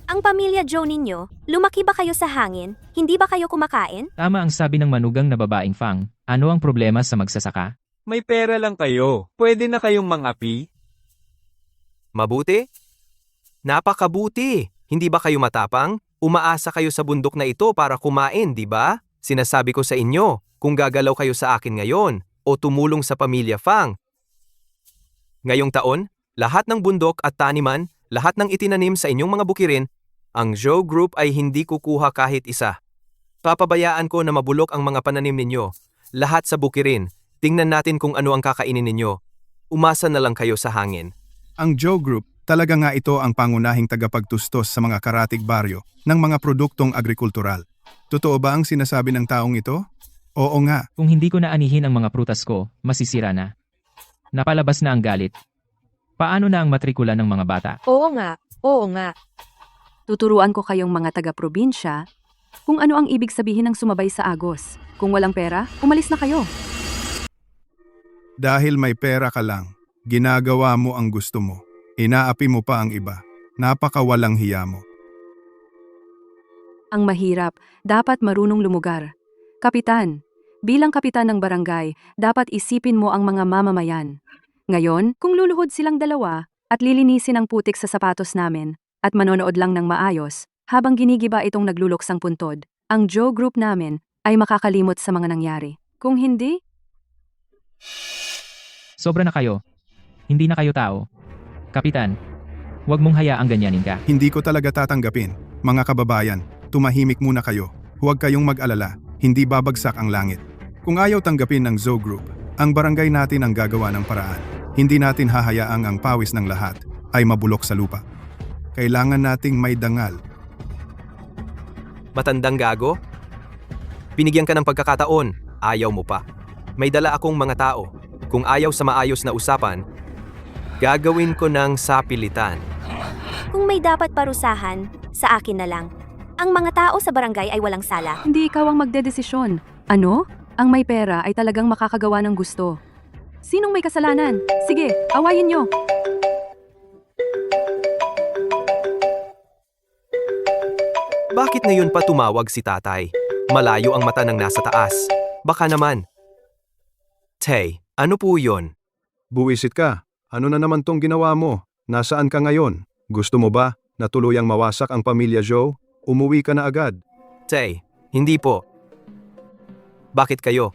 [SPEAKER 2] Ang pamilya Joe ninyo, lumaki ba kayo sa hangin? Hindi ba kayo kumakain?
[SPEAKER 3] Tama ang sabi ng manugang na babaeng Fang. Ano ang problema sa magsasaka?
[SPEAKER 9] May pera lang kayo. Pwede na kayong mangapi.
[SPEAKER 10] Mabuti? Napakabuti! Hindi ba kayo matapang? Umaasa kayo sa bundok na ito para kumain, di ba? Sinasabi ko sa inyo, kung gagalaw kayo sa akin ngayon o tumulong sa pamilya Fang. Ngayong taon, lahat ng bundok at taniman, lahat ng itinanim sa inyong mga bukirin, ang Joe Group ay hindi kukuha kahit isa. Papabayaan ko na mabulok ang mga pananim ninyo. Lahat sa bukirin, tingnan natin kung ano ang kakainin ninyo. Umasa na lang kayo sa hangin.
[SPEAKER 6] Ang Joe Group, talaga nga ito ang pangunahing tagapagtustos sa mga karatig baryo ng mga produktong agrikultural. Totoo ba ang sinasabi ng taong ito? Oo nga.
[SPEAKER 3] Kung hindi ko na anihin ang mga prutas ko, masisira na. Napalabas na ang galit. Paano na ang matrikula ng mga bata?
[SPEAKER 5] Oo nga, oo nga.
[SPEAKER 7] Tuturuan ko kayong mga taga-probinsya kung ano ang ibig sabihin ng sumabay sa agos. Kung walang pera, umalis na kayo.
[SPEAKER 6] Dahil may pera ka lang, ginagawa mo ang gusto mo. Inaapi mo pa ang iba. Napakawalang hiya mo.
[SPEAKER 7] Ang mahirap, dapat marunong lumugar. Kapitan, bilang kapitan ng barangay, dapat isipin mo ang mga mamamayan. Ngayon, kung luluhod silang dalawa at lilinisin ang putik sa sapatos namin at manonood lang ng maayos habang ginigiba itong nagluluksang puntod, ang Joe Group namin ay makakalimot sa mga nangyari. Kung hindi,
[SPEAKER 3] Sobra na kayo. Hindi na kayo tao. Kapitan, huwag mong hayaang ganyanin ka.
[SPEAKER 6] Hindi ko talaga tatanggapin. Mga kababayan, tumahimik muna kayo. Huwag kayong mag-alala. Hindi babagsak ang langit. Kung ayaw tanggapin ng Joe Group, ang barangay natin ang gagawa ng paraan. Hindi natin hahayaang ang pawis ng lahat ay mabulok sa lupa. Kailangan nating may dangal.
[SPEAKER 10] Matandang gago? Binigyan ka ng pagkakataon, ayaw mo pa. May dala akong mga tao. Kung ayaw sa maayos na usapan, gagawin ko ng sapilitan.
[SPEAKER 2] Kung may dapat parusahan, sa akin na lang. Ang mga tao sa barangay ay walang sala.
[SPEAKER 7] hindi ikaw ang magdedesisyon. Ano? Ang may pera ay talagang makakagawa ng gusto. Sinong may kasalanan? Sige, awayin nyo.
[SPEAKER 10] Bakit ngayon pa tumawag si tatay? Malayo ang mata ng nasa taas. Baka naman. Tay, ano po yun?
[SPEAKER 6] Buwisit ka. Ano na naman tong ginawa mo? Nasaan ka ngayon? Gusto mo ba na tuluyang mawasak ang pamilya Joe? Umuwi ka na agad.
[SPEAKER 10] Tay, hindi po. Bakit kayo?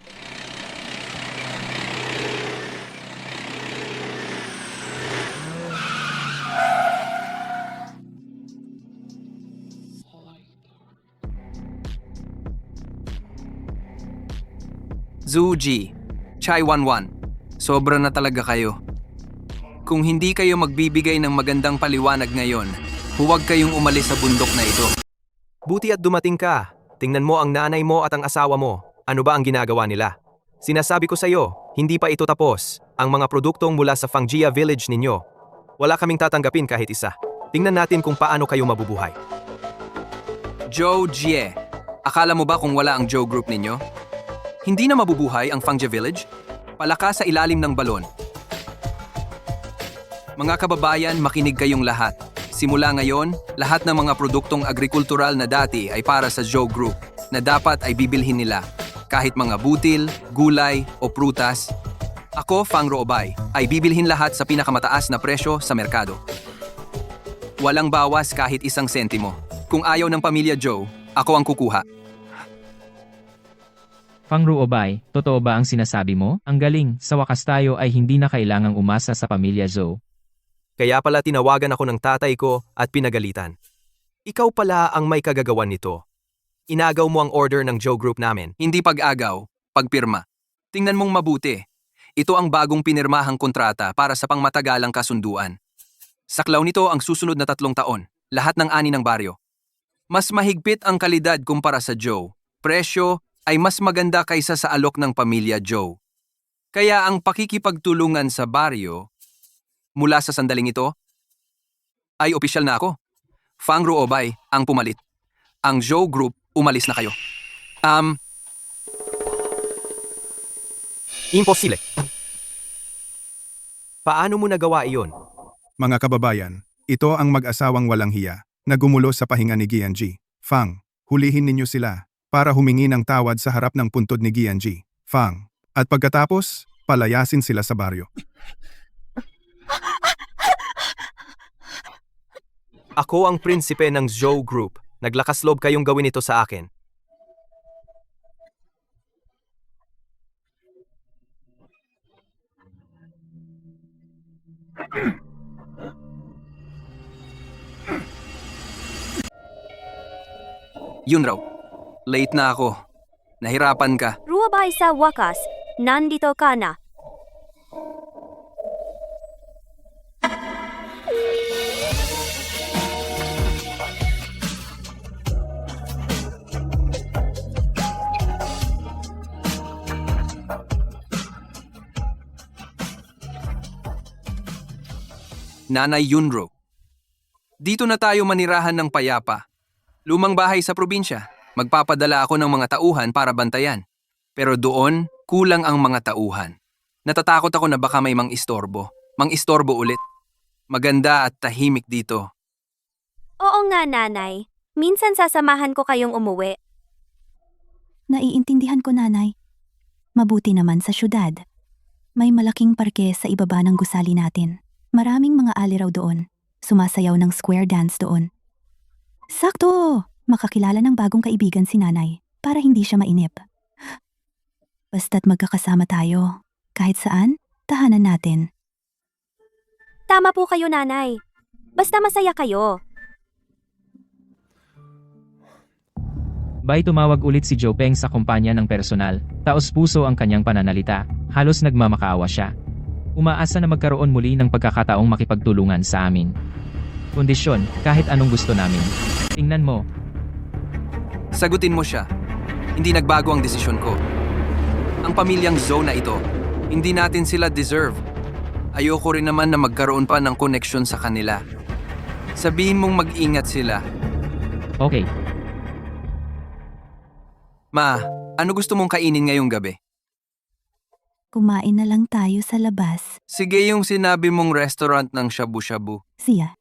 [SPEAKER 1] Zuji, Chai Wanwan, sobra na talaga kayo. Kung hindi kayo magbibigay ng magandang paliwanag ngayon, huwag kayong umalis sa bundok na ito.
[SPEAKER 10] Buti at dumating ka. Tingnan mo ang nanay mo at ang asawa mo. Ano ba ang ginagawa nila? Sinasabi ko sa iyo, hindi pa ito tapos. Ang mga produktong mula sa Fangjia Village ninyo. Wala kaming tatanggapin kahit isa. Tingnan natin kung paano kayo mabubuhay.
[SPEAKER 1] Joe Jie, akala mo ba kung wala ang Joe Group ninyo? Hindi na mabubuhay ang Fangjia Village? Palaka sa ilalim ng balon. Mga kababayan, makinig kayong lahat. Simula ngayon, lahat ng mga produktong agrikultural na dati ay para sa Joe Group na dapat ay bibilhin nila. Kahit mga butil, gulay o prutas. Ako, Fang Roobay, ay bibilhin lahat sa pinakamataas na presyo sa merkado. Walang bawas kahit isang sentimo. Kung ayaw ng pamilya Joe, ako ang kukuha.
[SPEAKER 3] Fang Ruobay, totoo ba ang sinasabi mo? Ang galing, sa wakas tayo ay hindi na kailangang umasa sa pamilya Zhou.
[SPEAKER 10] Kaya pala tinawagan ako ng tatay ko at pinagalitan. Ikaw pala ang may kagagawan nito. Inagaw mo ang order ng Joe Group namin.
[SPEAKER 1] Hindi pag-agaw, pagpirma. Tingnan mong mabuti. Ito ang bagong pinirmahang kontrata para sa pangmatagalang kasunduan. Saklaw nito ang susunod na 3 taon, lahat ng ani ng baryo. Mas mahigpit ang kalidad kumpara sa Joe. Presyo ay mas maganda kaysa sa alok ng pamilya Joe. Kaya ang pakikipagtulungan sa baryo, mula sa sandaling ito, ay opisyal na ako. Fang Ruobay ang pumalit. Ang Joe Group, umalis na kayo.
[SPEAKER 10] Imposible. Paano mo nagawa iyon?
[SPEAKER 6] Mga kababayan, ito ang mag-asawang walang hiya na gumulo sa pahinga ni Gianji. Fang, hulihin ninyo sila para humingi ng tawad sa harap ng puntod ni Gianji. Fang, at pagkatapos, palayasin sila sa baryo.
[SPEAKER 10] Ako ang prinsipe ng Joe Group. Naglakas loob kayong gawin ito sa akin.
[SPEAKER 1] Yun raw. Late na ako. Nahirapan ka.
[SPEAKER 2] Ruobay, sa wakas, nandito ka na.
[SPEAKER 1] Nanay Yunro. Dito na tayo manirahan ng payapa. Lumang bahay sa probinsya. Magpapadala ako ng mga tauhan para bantayan. Pero doon, kulang ang mga tauhan. Natatakot ako na baka may mang-istorbo. Mang-istorbo ulit. Maganda at tahimik dito.
[SPEAKER 2] Oo nga, nanay. Minsan sasamahan ko kayong umuwi.
[SPEAKER 4] Naiintindihan ko, nanay. Mabuti naman sa syudad. May malaking parke sa ibaba ng gusali natin. Maraming mga aliraw doon. Sumasayaw ng square dance doon. Sakto! Makakilala ng bagong kaibigan si nanay para hindi siya mainip. Basta't magkakasama tayo. Kahit saan, tahanan natin.
[SPEAKER 2] Tama po kayo, nanay. Basta masaya kayo.
[SPEAKER 3] Bay tumawag ulit si Joe Peng sa kumpanya ng personal. Taos puso ang kanyang pananalita. Halos nagmamakaawa siya. Umaasa na magkaroon muli ng pagkakataong makipagtulungan sa amin. Kondisyon, kahit anong gusto namin. Tingnan mo.
[SPEAKER 1] Sagutin mo siya. Hindi nagbago ang desisyon ko. Ang pamilyang Zhou na ito, hindi natin sila deserve. Ayoko rin naman na magkaroon pa ng koneksyon sa kanila. Sabihin mong mag-ingat sila.
[SPEAKER 3] Okay.
[SPEAKER 1] Ma, ano gusto mong kainin ngayong gabi?
[SPEAKER 4] Kumain na lang tayo sa labas.
[SPEAKER 1] Sige yung sinabi mong restaurant ng shabu-shabu.
[SPEAKER 4] Siya.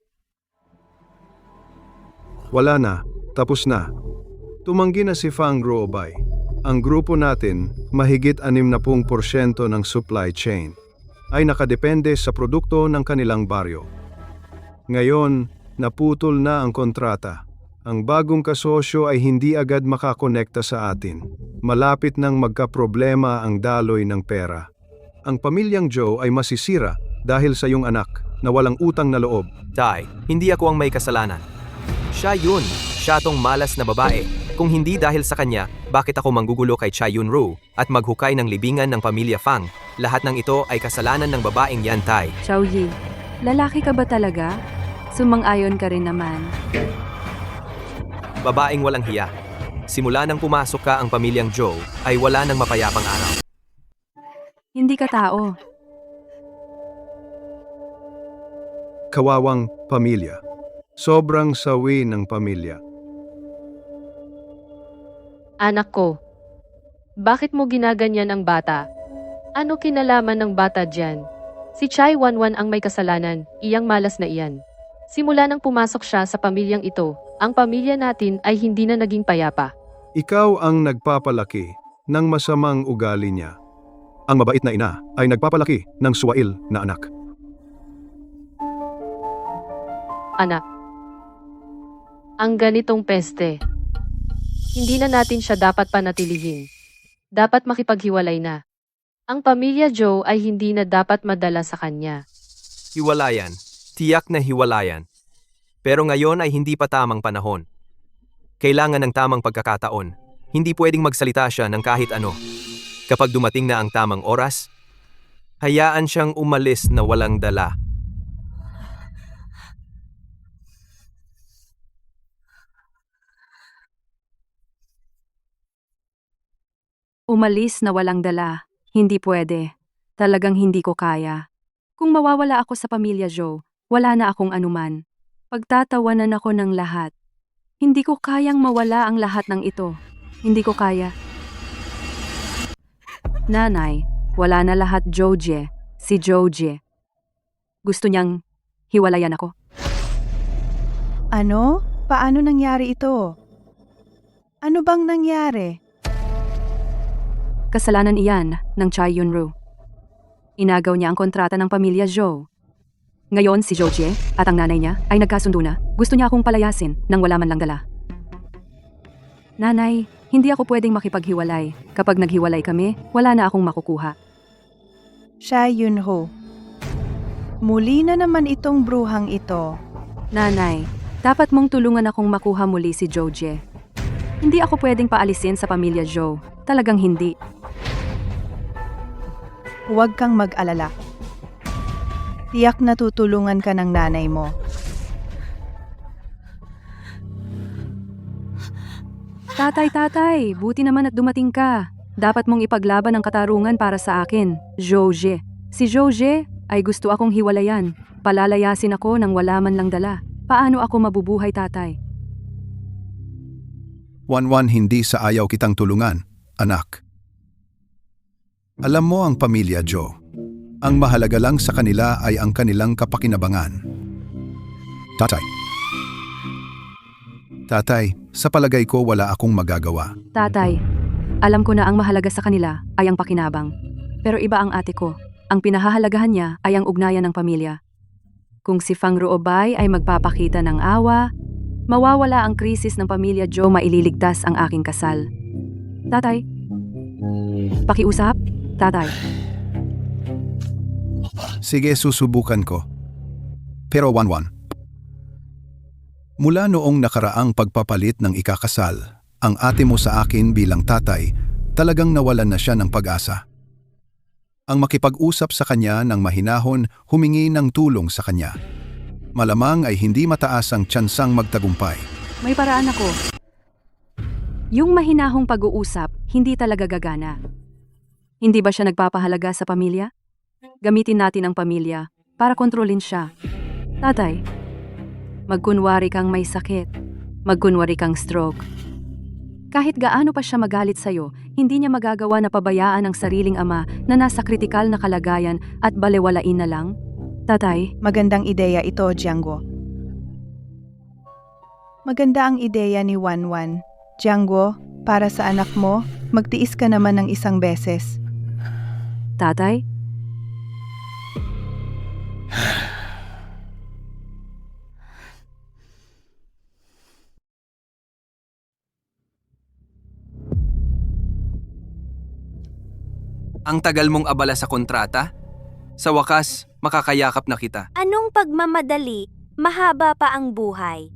[SPEAKER 6] Wala na, tapos na. Tumanggi na si Fang Ruobay. Ang grupo natin, mahigit 60% ng supply chain, ay nakadepende sa produkto ng kanilang baryo. Ngayon, naputol na ang kontrata. Ang bagong kasosyo ay hindi agad makakonekta sa atin. Malapit nang magkaproblema ang daloy ng pera. Ang pamilyang Joe ay masisira dahil sa iyong anak na walang utang na loob.
[SPEAKER 1] Tay, hindi ako ang may kasalanan. Siya yun. Siya tong malas na babae. Kung hindi dahil sa kanya, bakit ako manggugulo kay Cha Yun-ru at maghukay ng libingan ng pamilya Fang? Lahat ng ito ay kasalanan ng babaeng yan, Tay.
[SPEAKER 7] Xiao Yi, lalaki ka ba talaga? Sumang-ayon ka rin naman.
[SPEAKER 1] Babaeng walang hiya. Simula nang pumasok ka ang pamilyang Joe, ay wala nang mapayapang araw.
[SPEAKER 7] Hindi ka tao.
[SPEAKER 6] Kawawang pamilya. Sobrang sawi ng pamilya.
[SPEAKER 5] Anak ko, bakit mo ginaganyan ang bata? Ano kinalaman ng bata dyan? Si Chai Wanwan ang may kasalanan, iyang malas na iyan. Simula nang pumasok siya sa pamilyang ito, ang pamilya natin ay hindi na naging payapa.
[SPEAKER 6] Ikaw ang nagpapalaki ng masamang ugali niya. Ang mabait na ina ay nagpapalaki ng suwail na anak.
[SPEAKER 5] Anak, ang ganitong peste, hindi na natin siya dapat panatilihin. Dapat makipaghiwalay na. Ang pamilya Joe ay hindi na dapat madala sa kanya.
[SPEAKER 1] Hiwalayan. Tiyak na hiwalayan. Pero ngayon ay hindi pa tamang panahon. Kailangan ng tamang pagkakataon. Hindi pwedeng magsalita siya ng kahit ano. Kapag dumating na ang tamang oras, hayaan siyang umalis na walang dala.
[SPEAKER 7] Umalis na walang dala. Hindi pwede. Talagang hindi ko kaya. Kung mawawala ako sa pamilya Joe, wala na akong anuman. Pagtatawanan ako ng lahat. Hindi ko kayang mawala ang lahat ng ito. Hindi ko kaya. Nanay, wala na lahat Joje. Si Joje. Gusto niyang hiwalayan ako.
[SPEAKER 8] Ano? Paano nangyari ito? Ano bang nangyari?
[SPEAKER 7] Kasalanan iyan ng Chai Yun-ru. Inagaw niya ang kontrata ng pamilya Joe. Ngayon si Joje at ang nanay niya ay nagkasundo na. Gusto niya akong palayasin nang wala man lang dala. Nanay, hindi ako pwedeng makipaghiwalay. Kapag naghiwalay kami, wala na akong makukuha.
[SPEAKER 8] Cha Yun-ho. Muli na naman itong bruhang ito.
[SPEAKER 7] Nanay, dapat mong tulungan akong makuha muli si Joje. Hindi ako pwedeng paalisin sa pamilya Joe. Talagang hindi.
[SPEAKER 8] Huwag kang mag-alala. Tiyak na tutulungan ka ng nanay mo.
[SPEAKER 7] Tatay, buti naman at dumating ka. Dapat mong ipaglaban ang katarungan para sa akin, Joje. Si Joje ay gusto akong hiwalayan. Palalayasin ako nang wala man lang dala. Paano ako mabubuhay, tatay?
[SPEAKER 6] Wanwan, hindi sa ayaw kitang tulungan, anak. Alam mo ang pamilya Joe. Ang mahalaga lang sa kanila ay ang kanilang kapakinabangan. Tatay, sa palagay ko wala akong magagawa.
[SPEAKER 7] Tatay, alam ko na ang mahalaga sa kanila ay ang pakinabang. Pero iba ang ate ko. Ang pinahahalagahan niya ay ang ugnayan ng pamilya. Kung si Fang Ruobay ay magpapakita ng awa, mawawala ang krisis ng pamilya Joe, maililigtas ang aking kasal. Tatay, pakiusap? Tatay.
[SPEAKER 6] Sige, susubukan ko. Pero Wanwan, mula noong nakaraang pagpapalit ng ikakasal, ang ate mo sa akin bilang tatay, talagang nawalan na siya ng pag-asa. Ang makipag-usap sa kanya ng mahinahon, humingi ng tulong sa kanya. Malamang ay hindi mataas ang tsansang magtagumpay.
[SPEAKER 7] May paraan ako. Yung mahinahong pag-uusap, hindi talaga gagana. Hindi ba siya nagpapahalaga sa pamilya? Gamitin natin ang pamilya para kontrolin siya. Tatay, magkunwari kang may sakit. Magkunwari kang stroke. Kahit gaano pa siya magalit sa'yo, hindi niya magagawa na pabayaan ang sariling ama na nasa kritikal na kalagayan at balewalain na lang. Tatay,
[SPEAKER 8] Magandang ideya ito, Jianggo. Maganda ang ideya ni Wanwan. Jianggo, para sa anak mo, magtiis ka naman ng isang beses.
[SPEAKER 7] tatay,
[SPEAKER 1] Ang tagal mong abala sa kontrata? Sa wakas, makakayakap na kita.
[SPEAKER 2] Anong pagmamadali? Mahaba pa ang buhay.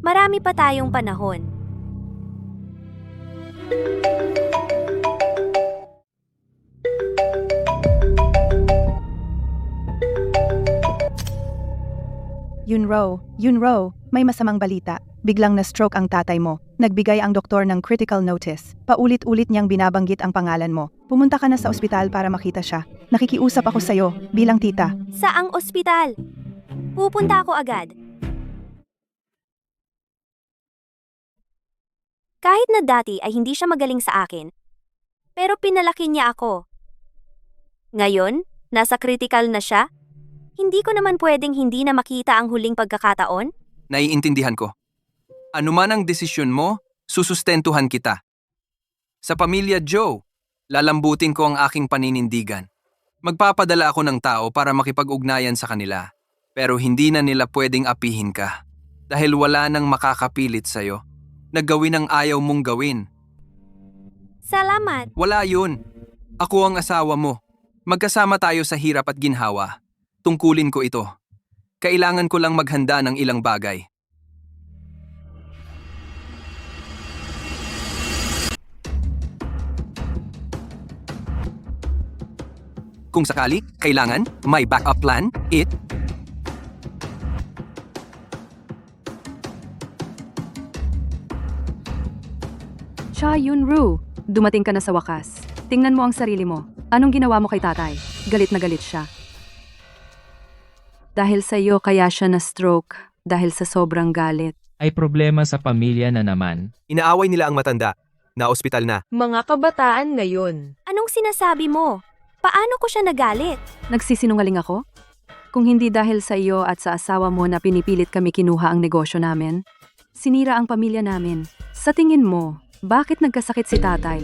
[SPEAKER 2] Marami pa tayong panahon.
[SPEAKER 8] Yunro, may masamang balita. Biglang na-stroke ang tatay mo. Nagbigay ang doktor ng critical notice. Paulit-ulit niyang binabanggit ang pangalan mo. Pumunta ka na sa ospital para makita siya. Nakikiusap ako sa'yo bilang tita.
[SPEAKER 2] Saang ospital? Pupunta ako agad. Kahit na dati ay hindi siya magaling sa akin, pero pinalaki niya ako. Ngayon, nasa critical na siya? Hindi ko naman pwedeng hindi na makita ang huling pagkakataon?
[SPEAKER 1] Naiintindihan ko. Ano man ang desisyon mo, susustentuhan kita. Sa pamilya Joe, lalambutin ko ang aking paninindigan. Magpapadala ako ng tao para makipag-ugnayan sa kanila. Pero hindi na nila pwedeng apihin ka. Dahil wala nang makakapilit sa'yo. Naggawin ang ayaw mong gawin.
[SPEAKER 2] Salamat.
[SPEAKER 1] Wala yun. Ako ang asawa mo. Magkasama tayo sa hirap at ginhawa. Tungkulin ko ito. Kailangan ko lang maghanda ng ilang bagay. Kung sakali, kailangan, may backup plan,
[SPEAKER 7] Cha Yunru, dumating ka na sa wakas. Tingnan mo ang sarili mo. Anong ginawa mo kay tatay? Galit na galit siya. Dahil sa iyo kaya siya na-stroke. Dahil sa sobrang galit.
[SPEAKER 3] Ay problema sa pamilya na naman.
[SPEAKER 10] Inaaway nila ang matanda. Na ospital na.
[SPEAKER 5] Mga kabataan ngayon.
[SPEAKER 2] Anong sinasabi mo? Paano ko siya nagalit?
[SPEAKER 7] Nagsisinungaling ako? Kung hindi dahil sa iyo at sa asawa mo na pinipilit kami kinuha ang negosyo namin, sinira ang pamilya namin. Sa tingin mo, bakit nagkasakit si tatay?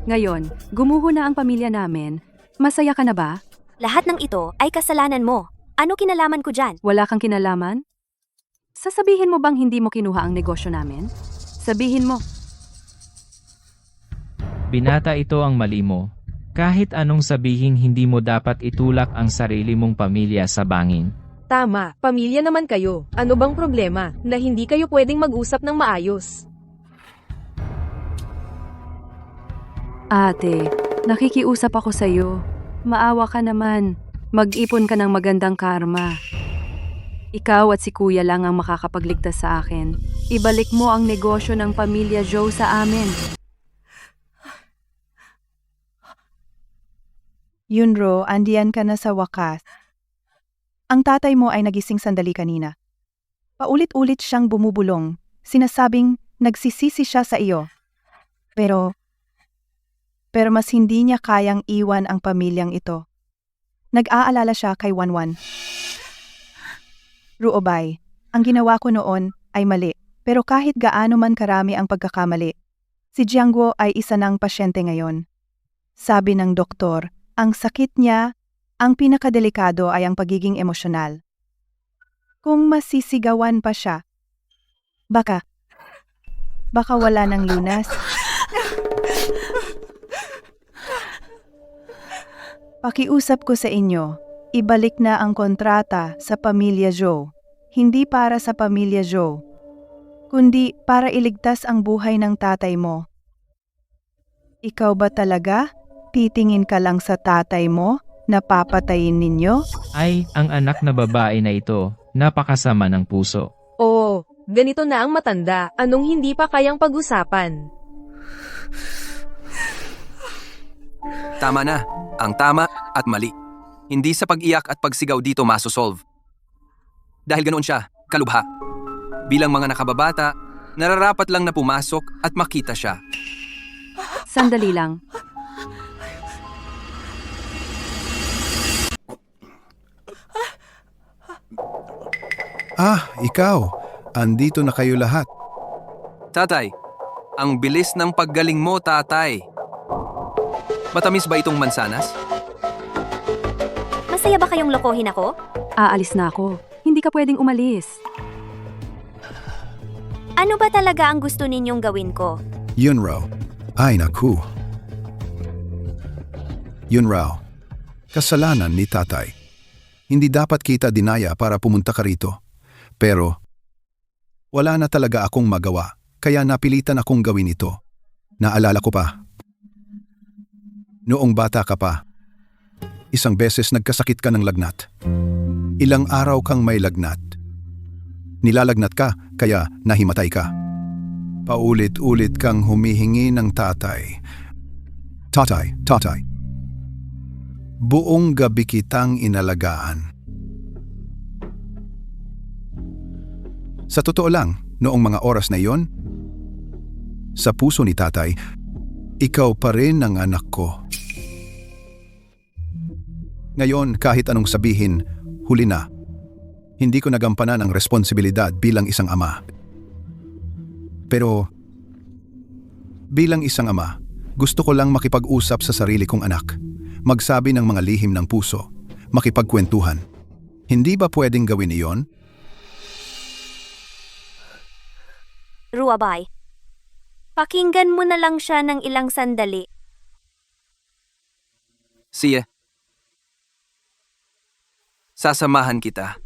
[SPEAKER 7] Ngayon, gumuho na ang pamilya namin. Masaya ka na ba?
[SPEAKER 2] Lahat ng ito ay kasalanan mo. Ano kinalaman ko dyan?
[SPEAKER 7] Wala kang kinalaman? Sasabihin mo bang hindi mo kinuha ang negosyo namin? Sabihin mo.
[SPEAKER 3] Binata, ito ang mali mo. Kahit anong sabihin, hindi mo dapat itulak ang sarili mong pamilya sa bangin.
[SPEAKER 5] Tama, pamilya naman kayo. Ano bang problema na hindi kayo pwedeng mag-usap ng maayos?
[SPEAKER 7] Ate, nakikiusap ako sa iyo. Maawa ka naman. Mag-ipon ka ng magandang karma. Ikaw at si kuya lang ang makakapagligtas sa akin. Ibalik mo ang negosyo ng pamilya Joe sa amin.
[SPEAKER 8] Yunro, andiyan ka na sa wakas. Ang tatay mo ay nagising sandali kanina. Paulit-ulit siyang bumubulong. Sinasabing nagsisisi siya sa iyo. Pero mas hindi niya kayang iwan ang pamilyang ito. Nag-aalala siya kay Wanwan. Ruobay, ang ginawa ko noon ay mali. Pero kahit gaano man karami ang pagkakamali, si Jiangguo ay isa ng pasyente ngayon. Sabi ng doktor, ang sakit niya, ang pinakadelikado ay ang pagiging emosyonal. Kung masisigawan pa siya, baka wala ng lunas. Pakiusap ko sa inyo, ibalik na ang kontrata sa pamilya Joe. Hindi para sa pamilya Joe, kundi para iligtas ang buhay ng tatay mo. Ikaw ba talaga? Titingin ka lang sa tatay mo na papatayin ninyo?
[SPEAKER 3] Ay, ang anak na babae na ito, napakasama ng puso.
[SPEAKER 5] Oo, ganito na ang matanda. Anong hindi pa kayang pag-usapan?
[SPEAKER 1] Tama na. Ang tama at mali. Hindi sa pag-iyak at pagsigaw dito masosolve. Dahil ganoon siya, kalubha. Bilang mga nakababata, nararapat lang na pumasok at makita siya.
[SPEAKER 7] Sandali lang.
[SPEAKER 6] Ikaw. Andito na kayo lahat.
[SPEAKER 1] Tatay, ang bilis ng paggaling mo, tatay. Matamis ba itong mansanas?
[SPEAKER 2] Masaya ba kayong lokohin ako?
[SPEAKER 7] Aalis na ako. Hindi ka pwedeng umalis.
[SPEAKER 2] Ano ba talaga ang gusto ninyong gawin ko?
[SPEAKER 6] Yunro. Ay naku. Yun raw. Kasalanan ni tatay. Hindi dapat kita dinaya para pumunta ka rito. Pero, wala na talaga akong magawa, kaya napilitan akong gawin ito. Naalala ko pa. Noong bata ka pa, isang beses nagkasakit ka ng lagnat. Ilang araw kang may lagnat. Nilalagnat ka, kaya nahimatay ka. Paulit-ulit kang humihingi ng tatay. Tatay, tatay. Buong gabi kitang inalagaan. Sa totoo lang, noong mga oras na iyon, sa puso ni tatay, ikaw pa rin ang anak ko. Ngayon, kahit anong sabihin, huli na. Hindi ko nagampanan ang responsibilidad bilang isang ama. Pero, bilang isang ama, gusto ko lang makipag-usap sa sarili kong anak. Magsabi ng mga lihim ng puso, makipagkwentuhan. Hindi ba pwedeng gawin iyon?
[SPEAKER 2] Ruabay. Pakinggan mo na lang siya ng ilang sandali.
[SPEAKER 1] Siya. Sasamahan kita.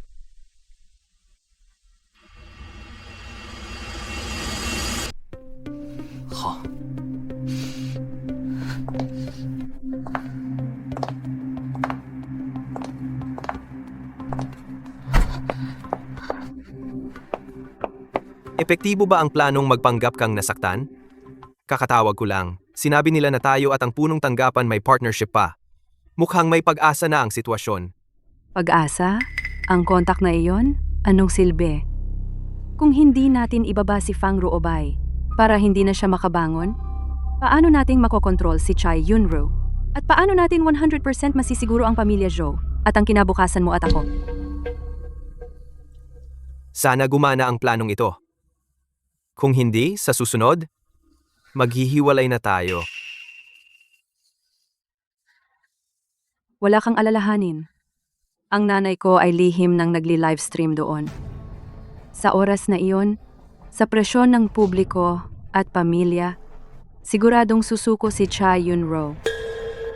[SPEAKER 10] Epektibo ba ang planong magpanggap kang nasaktan? Kakatawag ko lang. Sinabi nila na tayo at ang punong tanggapan may partnership pa. Mukhang may pag-asa na ang sitwasyon.
[SPEAKER 7] Pag-asa? Ang kontak na iyon? Anong silbi? Kung hindi natin ibaba si Fang Ruobay para hindi na siya makabangon, paano nating makokontrol si Chai Yunru? At paano natin 100% masisiguro ang pamilya Zhou at ang kinabukasan mo at ako?
[SPEAKER 10] Sana gumana ang planong ito. Kung hindi, sa susunod, maghihiwalay na tayo.
[SPEAKER 7] Wala kang alalahanin. Ang nanay ko ay lihim ng nagli-livestream doon. Sa oras na iyon, sa presyon ng publiko at pamilya, siguradong susuko si Cha Yunro.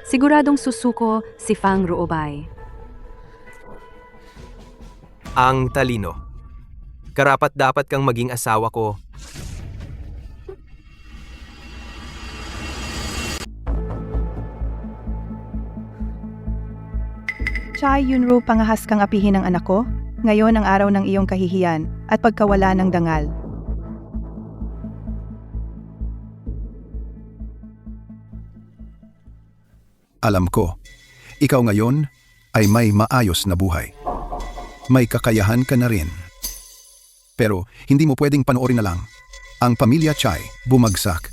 [SPEAKER 7] Siguradong susuko si Fang Ruobay.
[SPEAKER 10] Ang talino. Karapat-dapat kang maging asawa ko.
[SPEAKER 8] Chai Yunru, pangahas kang apihin ng anak ko? Ngayon ang araw ng iyong kahihiyan at pagkawala ng dangal.
[SPEAKER 6] Alam ko, ikaw ngayon ay may maayos na buhay. May kakayahan ka na rin. Pero hindi mo pwedeng panoorin na lang. Ang pamilya Chai bumagsak.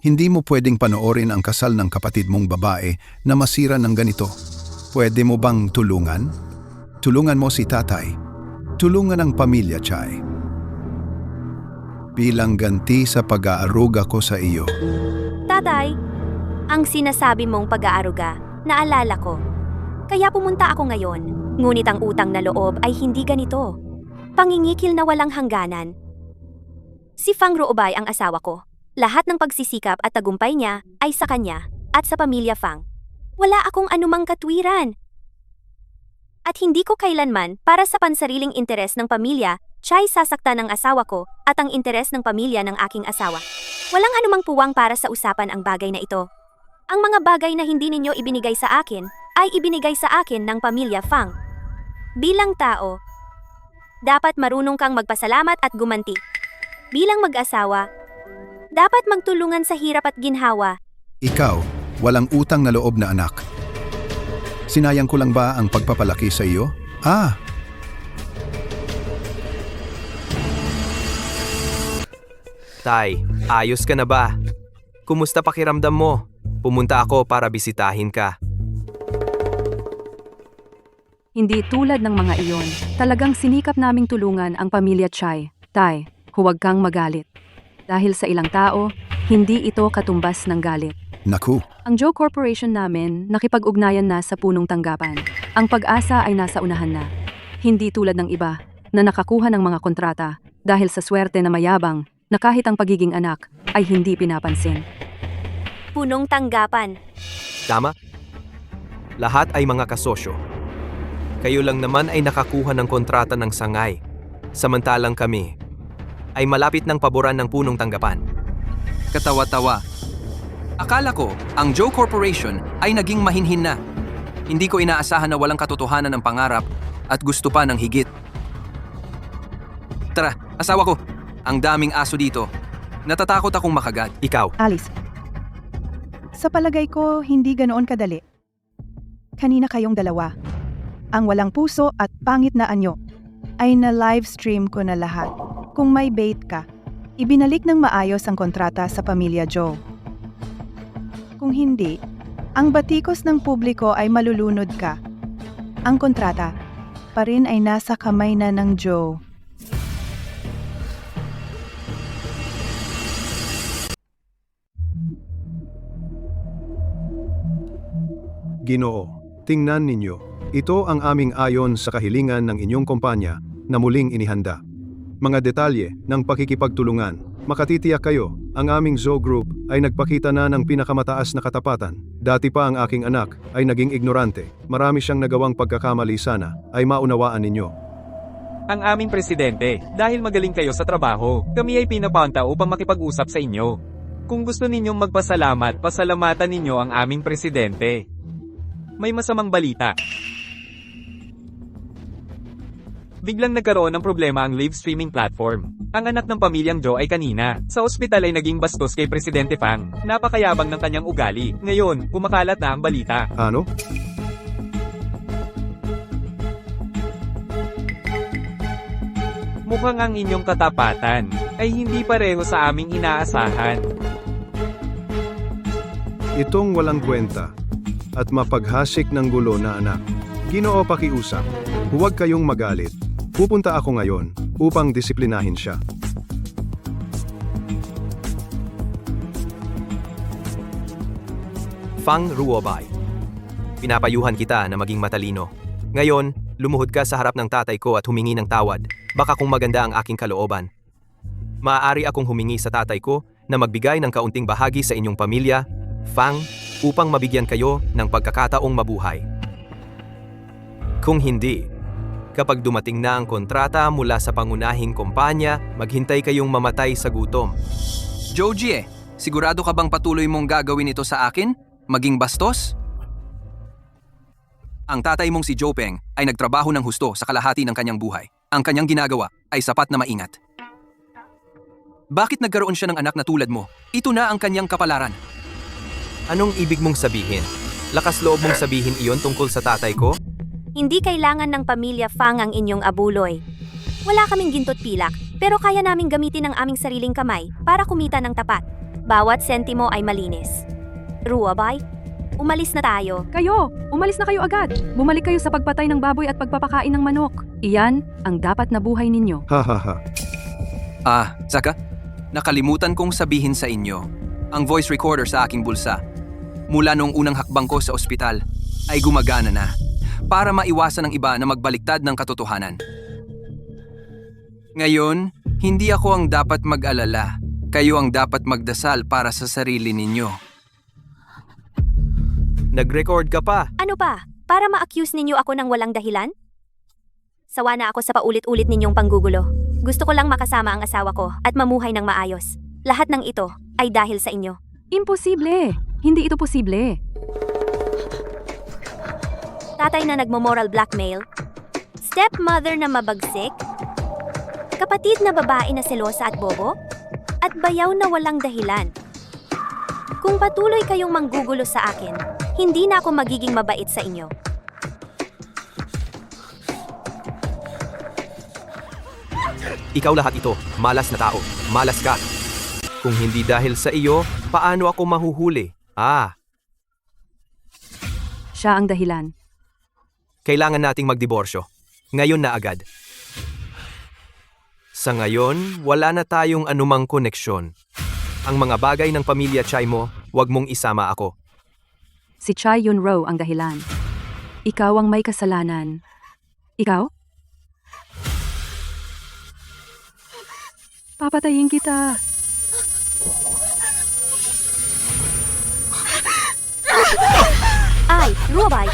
[SPEAKER 6] Hindi mo pwedeng panoorin ang kasal ng kapatid mong babae na masira ng ganito. Pwede mo bang tulungan? Tulungan mo si tatay. Tulungan ang pamilya Chai. Bilang ganti sa pag-aaruga ko sa iyo.
[SPEAKER 2] Tatay, ang sinasabi mong pag-aaruga, naalala ko. Kaya pumunta ako ngayon, ngunit ang utang na loob ay hindi ganito. Pangingikil na walang hangganan. Si Fang Ruobay ang asawa ko. Lahat ng pagsisikap at tagumpay niya ay sa kanya at sa pamilya Fang. Wala akong anumang katwiran. At hindi ko kailanman para sa pansariling interes ng pamilya, Chai sasaktan ng asawa ko at ang interes ng pamilya ng aking asawa. Walang anumang puwang para sa usapan ang bagay na ito. Ang mga bagay na hindi ninyo ibinigay sa akin ay ibinigay sa akin ng pamilya Fang. Bilang tao, dapat marunong kang magpasalamat at gumanti. Bilang mag-asawa, dapat magtulungan sa hirap at ginhawa.
[SPEAKER 6] Ikaw, walang utang na loob na anak. Sinayang ko lang ba ang pagpapalaki sa iyo?
[SPEAKER 10] Tay, ayos ka na ba? Kumusta pakiramdam mo? Pumunta ako para bisitahin ka.
[SPEAKER 7] Hindi tulad ng mga iyon, talagang sinikap naming tulungan ang pamilya Chai. Tay, huwag kang magalit. Dahil sa ilang tao, hindi ito katumbas ng galit.
[SPEAKER 6] Naku,
[SPEAKER 7] Ang Joe Corporation namin nakipag-ugnayan na sa punong tanggapan. Ang pag-asa ay nasa unahan na. Hindi tulad ng iba na nakakuha ng mga kontrata dahil sa swerte na mayabang na kahit ang pagiging anak ay hindi pinapansin.
[SPEAKER 2] Punong tanggapan.
[SPEAKER 10] Tama?
[SPEAKER 1] Lahat ay mga kasosyo. Kayo lang naman ay nakakuha ng kontrata ng sangay. Samantalang kami ay malapit ng paboran ng punong tanggapan. Katawa-tawa. Akala ko, ang Joe Corporation ay naging mahinhin na. Hindi ko inaasahan na walang katotohanan ng pangarap at gusto pa ng higit. Tara, asawa ko. Ang daming aso dito. Natatakot akong makagat. Ikaw.
[SPEAKER 8] Alice. Sa palagay ko, hindi ganoon kadali. Kanina kayong dalawa. Ang walang puso at pangit na anyo ay na-livestream ko na lahat. Kung may bait ka, ibinalik ng maayos ang kontrata sa pamilya Joe. Kung hindi, ang batikos ng publiko ay malulunod ka. Ang kontrata pa rin ay nasa kamay na ng Joe.
[SPEAKER 6] Ginoo, tingnan ninyo. Ito ang aming ayon sa kahilingan ng inyong kumpanya na muling inihanda. Mga detalye ng pakikipagtulungan. Makatitiyak kayo, ang aming Zoo Group ay nagpakita na ng pinakamataas na katapatan. Dati pa ang aking anak ay naging ignorante. Marami siyang nagawang pagkakamali, sana ay maunawaan ninyo.
[SPEAKER 9] Ang aming presidente, dahil magaling kayo sa trabaho, kami ay pinapunta upang makipag-usap sa inyo. Kung gusto ninyong magpasalamat, pasalamatan ninyo ang aming presidente. May masamang balita. Biglang nagkaroon ng problema ang live streaming platform. Ang anak ng pamilyang Joe ay kanina, sa ospital ay naging bastos kay Presidente Fang. Napakayabang ng kanyang ugali. Ngayon, kumakalat na ang balita.
[SPEAKER 6] Ano?
[SPEAKER 9] Mukhang ang inyong katapatan ay hindi pareho sa aming inaasahan.
[SPEAKER 6] Itong walang kwenta at mapaghasik ng gulo na anak. Ginoo, pakiusap. Huwag kayong magalit. Pupunta ako ngayon upang disiplinahin siya.
[SPEAKER 1] Fang Ruobay. Pinapayuhan kita na maging matalino. Ngayon, lumuhod ka sa harap ng tatay ko at humingi ng tawad. Baka kung maganda ang aking kalooban. Maaari akong humingi sa tatay ko na magbigay ng kaunting bahagi sa inyong pamilya, Fang, upang mabigyan kayo ng pagkakataong mabuhay. Kung hindi, kapag dumating na ang kontrata mula sa pangunahing kumpanya, maghintay kayong mamatay sa gutom. Joji, sigurado ka bang patuloy mong gagawin ito sa akin? Maging bastos? Ang tatay mong si Joe Peng ay nagtrabaho ng husto sa kalahati ng kanyang buhay. Ang kanyang ginagawa ay sapat na maingat. Bakit nagkaroon siya ng anak na tulad mo? Ito na ang kanyang kapalaran. Anong ibig mong sabihin? Lakas loob mong sabihin iyon tungkol sa tatay ko?
[SPEAKER 2] Hindi kailangan ng pamilya Fang ang inyong abuloy. Wala kaming ginto't pilak, pero kaya naming gamitin ang aming sariling kamay para kumita ng tapat. Bawat sentimo ay malinis. Ruobay, umalis na tayo.
[SPEAKER 7] Kayo! Umalis na kayo agad! Bumalik kayo sa pagpatay ng baboy at pagpapakain ng manok. Iyan ang dapat na buhay ninyo.
[SPEAKER 6] Hahaha.
[SPEAKER 1] Saka, nakalimutan kong sabihin sa inyo, ang voice recorder sa aking bulsa, mula noong unang hakbang ko sa ospital, ay gumagana na para maiwasan ng iba na magbaliktad ng katotohanan. Ngayon, hindi ako ang dapat mag-alala. Kayo ang dapat magdasal para sa sarili ninyo. Nag-record ka pa.
[SPEAKER 2] Ano pa? Para ma-accuse ninyo ako ng walang dahilan? Sawa na ako sa paulit-ulit ninyong panggugulo. Gusto ko lang makasama ang asawa ko at mamuhay ng maayos. Lahat ng ito ay dahil sa inyo.
[SPEAKER 7] Imposible! Hindi ito posible.
[SPEAKER 2] Tatay na nagmo-moral blackmail. Stepmother na mabagsik. Kapatid na babae na selosa at bobo. At bayaw na walang dahilan. Kung patuloy kayong manggugulo sa akin, hindi na ako magiging mabait sa inyo.
[SPEAKER 1] Ikaw lahat ito, malas na tao, malas ka. Kung hindi dahil sa iyo, paano ako mahuhuli?
[SPEAKER 7] Siya ang dahilan.
[SPEAKER 1] Kailangan nating magdiborsyo. Ngayon na agad. Sa ngayon, wala na tayong anumang koneksyon. Ang mga bagay ng pamilya Chai mo, wag mong isama ako.
[SPEAKER 7] Si Chai Yun-ro ang dahilan. Ikaw ang may kasalanan. Ikaw? Papatayin kita.
[SPEAKER 2] Ay, Ruabay!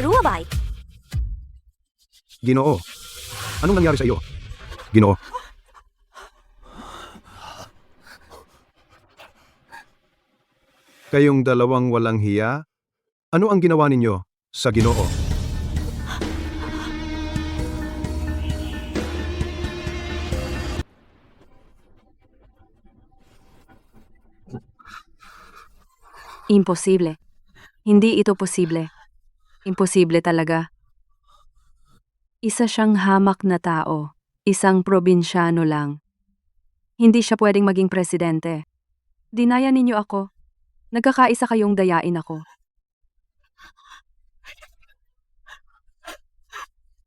[SPEAKER 2] Ruabay!
[SPEAKER 6] Ginoo, anong nangyari sa iyo? Ginoo, kayong dalawang walang hiya? Ano ang ginawa ninyo sa Ginoo?
[SPEAKER 7] Imposible. Hindi ito posible. Imposible talaga. Isa siyang hamak na tao. Isang probinsyano lang. Hindi siya pwedeng maging presidente. Dinaya ninyo ako. Nagkakaisa kayong dayain ako.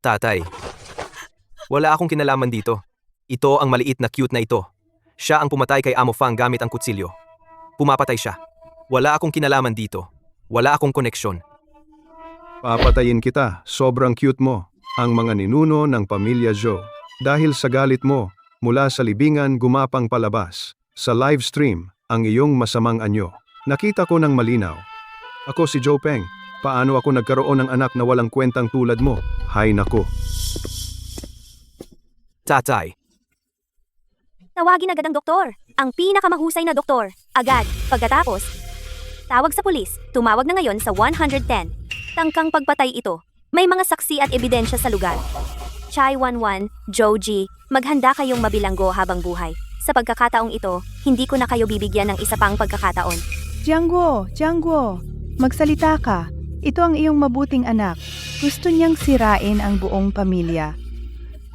[SPEAKER 1] Tatay, wala akong kinalaman dito. Ito ang maliit na cute na ito. Siya ang pumatay kay Amo Fang gamit ang kutsilyo. Pumapatay siya. Wala akong kinalaman dito. Wala akong koneksyon.
[SPEAKER 6] Papatayin kita, sobrang cute mo. Ang mga ninuno ng pamilya Zhou. Dahil sa galit mo, mula sa libingan gumapang palabas. Sa live stream, ang iyong masamang anyo. Nakita ko ng malinaw. Ako si Zhou Peng. Paano ako nagkaroon ng anak na walang kwentang tulad mo? Hay nako.
[SPEAKER 1] Tatay,
[SPEAKER 2] Tawagin agad ang doktor. Ang pinakamahusay na doktor. Agad. Pagkatapos, tawag sa pulis. Tumawag na ngayon sa 110. Tangkang pagpatay ito. May mga saksi at ebidensya sa lugar. Chai 11, Joji, maghanda kayong mabilanggo habang buhay. Sa pagkakataong ito, hindi ko na kayo bibigyan ng isa pang pagkakataon.
[SPEAKER 8] Jiangguo, magsalita ka. Ito ang iyong mabuting anak. Gusto niyang sirain ang buong pamilya.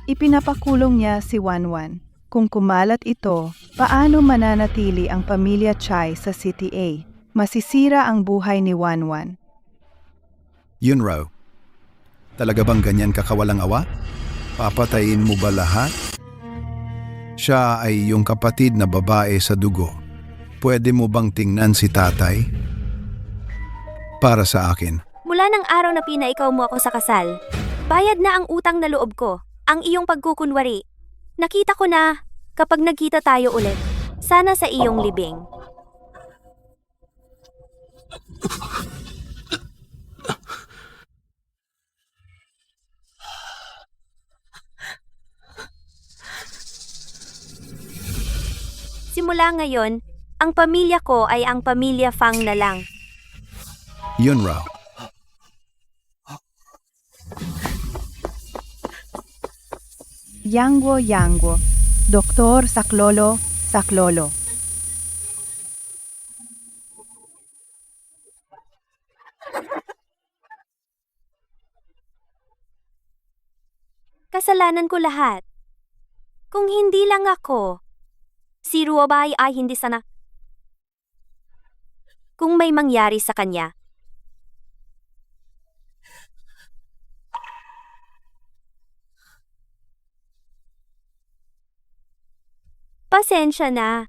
[SPEAKER 8] Ipinapakulong niya si Wanwan. Kung kumalat ito, paano mananatili ang pamilya Chai sa City A? Masisira ang buhay ni Wanwan.
[SPEAKER 6] Yun raw. Talaga bang ganyan kakawalang awa? Papatayin mo ba lahat? Siya ay yung kapatid na babae sa dugo. Pwede mo bang tingnan si tatay? Para sa akin.
[SPEAKER 2] Mula ng araw na pinaikaw mo ako sa kasal, bayad na ang utang na loob ko, ang iyong pagkukunwari. Nakita ko na, kapag nagkita tayo ulit, sana sa iyong libing. Simula ngayon, ang pamilya ko ay ang pamilya Fang na lang.
[SPEAKER 6] Yun raw.
[SPEAKER 8] Yangguo, Doktor Saklolo.
[SPEAKER 2] Kasalanan ko lahat. Kung hindi lang ako, si Ruobay ay hindi sana. Kung may mangyari sa kanya, pasensya na.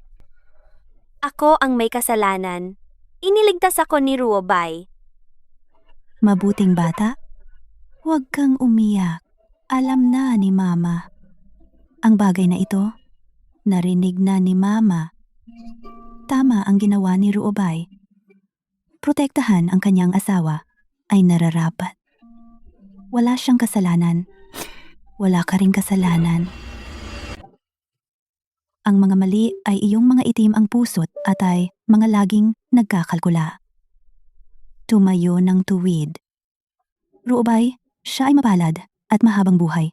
[SPEAKER 2] Ako ang may kasalanan. Iniligtas ako ni Ruobay.
[SPEAKER 4] Mabuting bata? Huwag kang umiyak. Alam na ni Mama. Ang bagay na ito, narinig na ni Mama. Tama ang ginawa ni Ruobay. Protektahan ang kanyang asawa ay nararapat. Wala siyang kasalanan. Wala ka ring kasalanan. Ang mga mali ay iyong mga itim ang puso't at ay mga laging nagkakalkula. Tumayo ng tuwid. Ruobay, siya ay mapalad at mahabang buhay.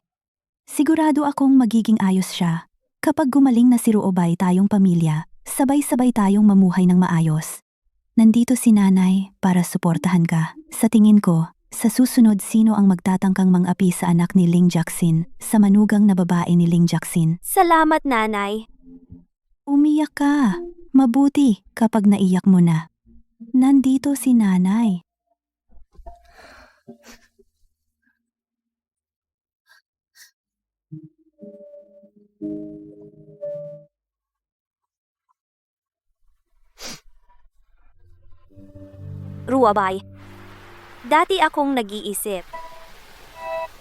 [SPEAKER 4] Sigurado akong magiging ayos siya. Kapag gumaling na si Ruobay tayong pamilya, sabay-sabay tayong mamuhay ng maayos. Nandito si nanay para suportahan ka. Sa tingin ko, sa susunod sino ang magtatangkang mang-api sa anak ni Ling Jacksin, sa manugang na babae ni Ling Jacksin.
[SPEAKER 2] Salamat, nanay.
[SPEAKER 4] Umiyak ka. Mabuti kapag naiyak mo na. Nandito si nanay.
[SPEAKER 2] Ruobay, dati akong nag-iisip.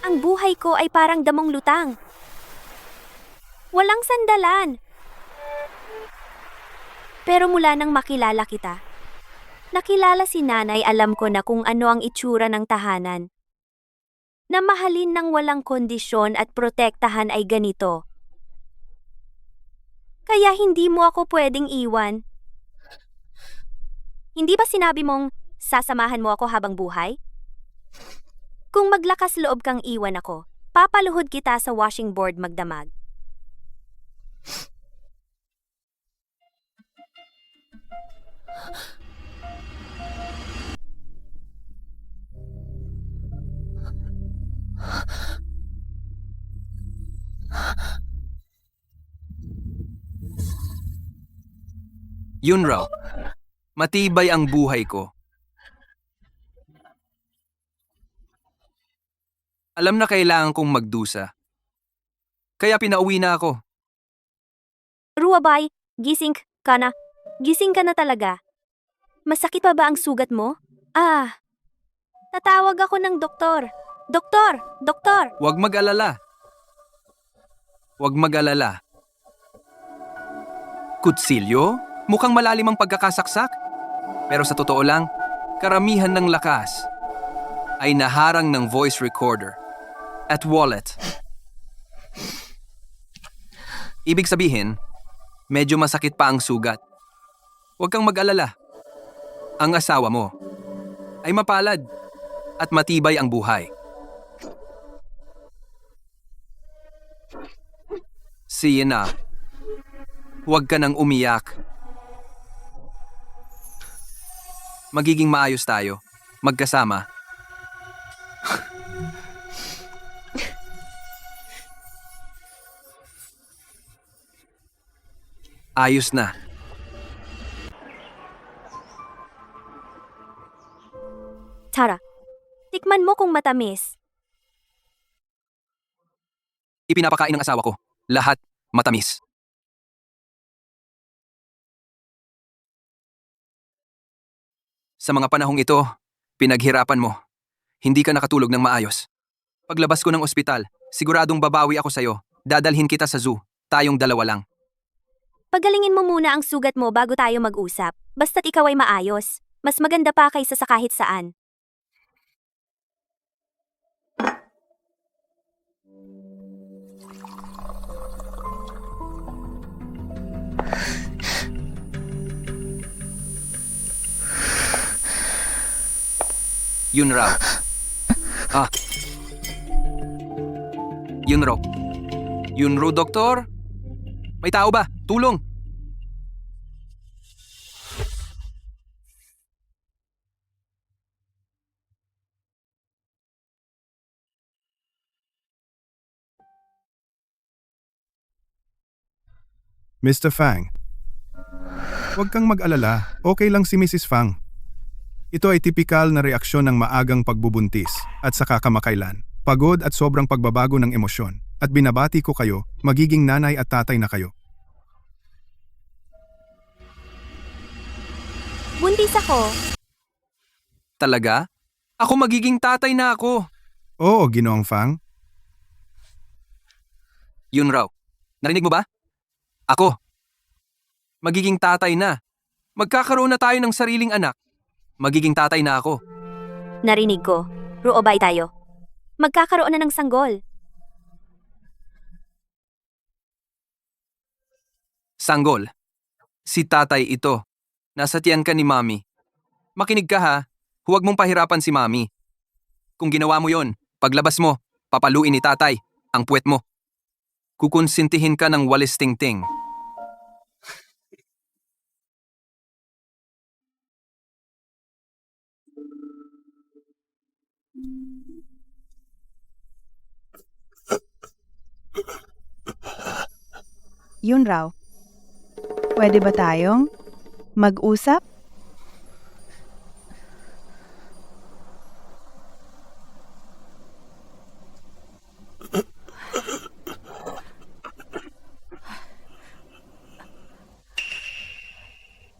[SPEAKER 2] Ang buhay ko ay parang damong lutang. Walang sandalan. Pero mula nang makilala kita, nakilala si nanay, alam ko na kung ano ang itsura ng tahanan. Na mahalin ng walang kondisyon at protektahan ay ganito. Kaya hindi mo ako pwedeng iwan. Hindi ba sinabi mong sasamahan mo ako habang buhay? Kung maglakas loob kang iwan ako, papaluhod kita sa washing board magdamag.
[SPEAKER 1] Yun raw. Matibay ang buhay ko. Alam na kailangan kong magdusa. Kaya pinauwi na ako.
[SPEAKER 2] Ruabay, gising ka na. Gising ka na talaga. Masakit pa ba ang sugat mo? Tatawag ako ng doktor. Doktor! Doktor!
[SPEAKER 1] Huwag mag-alala. Huwag mag-alala. Kutsilyo? Mukhang malalim ang pagkakasaksak. Pero sa totoo lang, karamihan ng lakas ay naharang ng voice recorder at wallet. Ibig sabihin, medyo masakit pa ang sugat. Huwag kang mag-alala. Ang asawa mo ay mapalad at matibay ang buhay. Sige na. Huwag ka nang umiyak. Magiging maayos tayo. Magkasama. Ayos na.
[SPEAKER 2] Tara, tikman mo kung matamis.
[SPEAKER 1] Ipinapakain ng asawa ko. Lahat matamis. Sa mga panahong ito, pinaghirapan mo. Hindi ka nakatulog ng maayos. Paglabas ko ng ospital, siguradong babawi ako sa'yo. Dadalhin kita sa zoo. Tayong dalawa lang.
[SPEAKER 2] Pagalingin mo muna ang sugat mo bago tayo mag-usap. Basta't ikaw ay maayos. Mas maganda pa kaysa sa kahit saan.
[SPEAKER 1] Yun raw. Yun raw. Yun raw, doktor? May tao ba? Tulong!
[SPEAKER 6] Mr. Fang, huwag kang mag-alala. Okay lang si Mrs. Fang. Ito ay tipikal na reaksyon ng maagang pagbubuntis at saka kamakailan. Pagod at sobrang pagbabago ng emosyon. At binabati ko kayo, magiging nanay at tatay na kayo.
[SPEAKER 2] Buntis ako.
[SPEAKER 1] Talaga? Ako magiging tatay na ako.
[SPEAKER 6] Oo, Ginoong Fang.
[SPEAKER 1] Yun raw. Narinig mo ba? Ako. Magiging tatay na. Magkakaroon na tayo ng sariling anak. Magiging tatay na ako.
[SPEAKER 2] Narinig ko. Ruobay tayo. Magkakaroon na ng sanggol.
[SPEAKER 1] Sanggol. Si tatay ito. Nasa tiyan ka ni Mami. Makinig ka ha. Huwag mong pahirapan si Mami. Kung ginawa mo yon, paglabas mo, papaluin ni tatay ang puwet mo. Kukonsintihin ka ng walis tingting.
[SPEAKER 8] Yun raw. Pwede ba tayong mag-usap?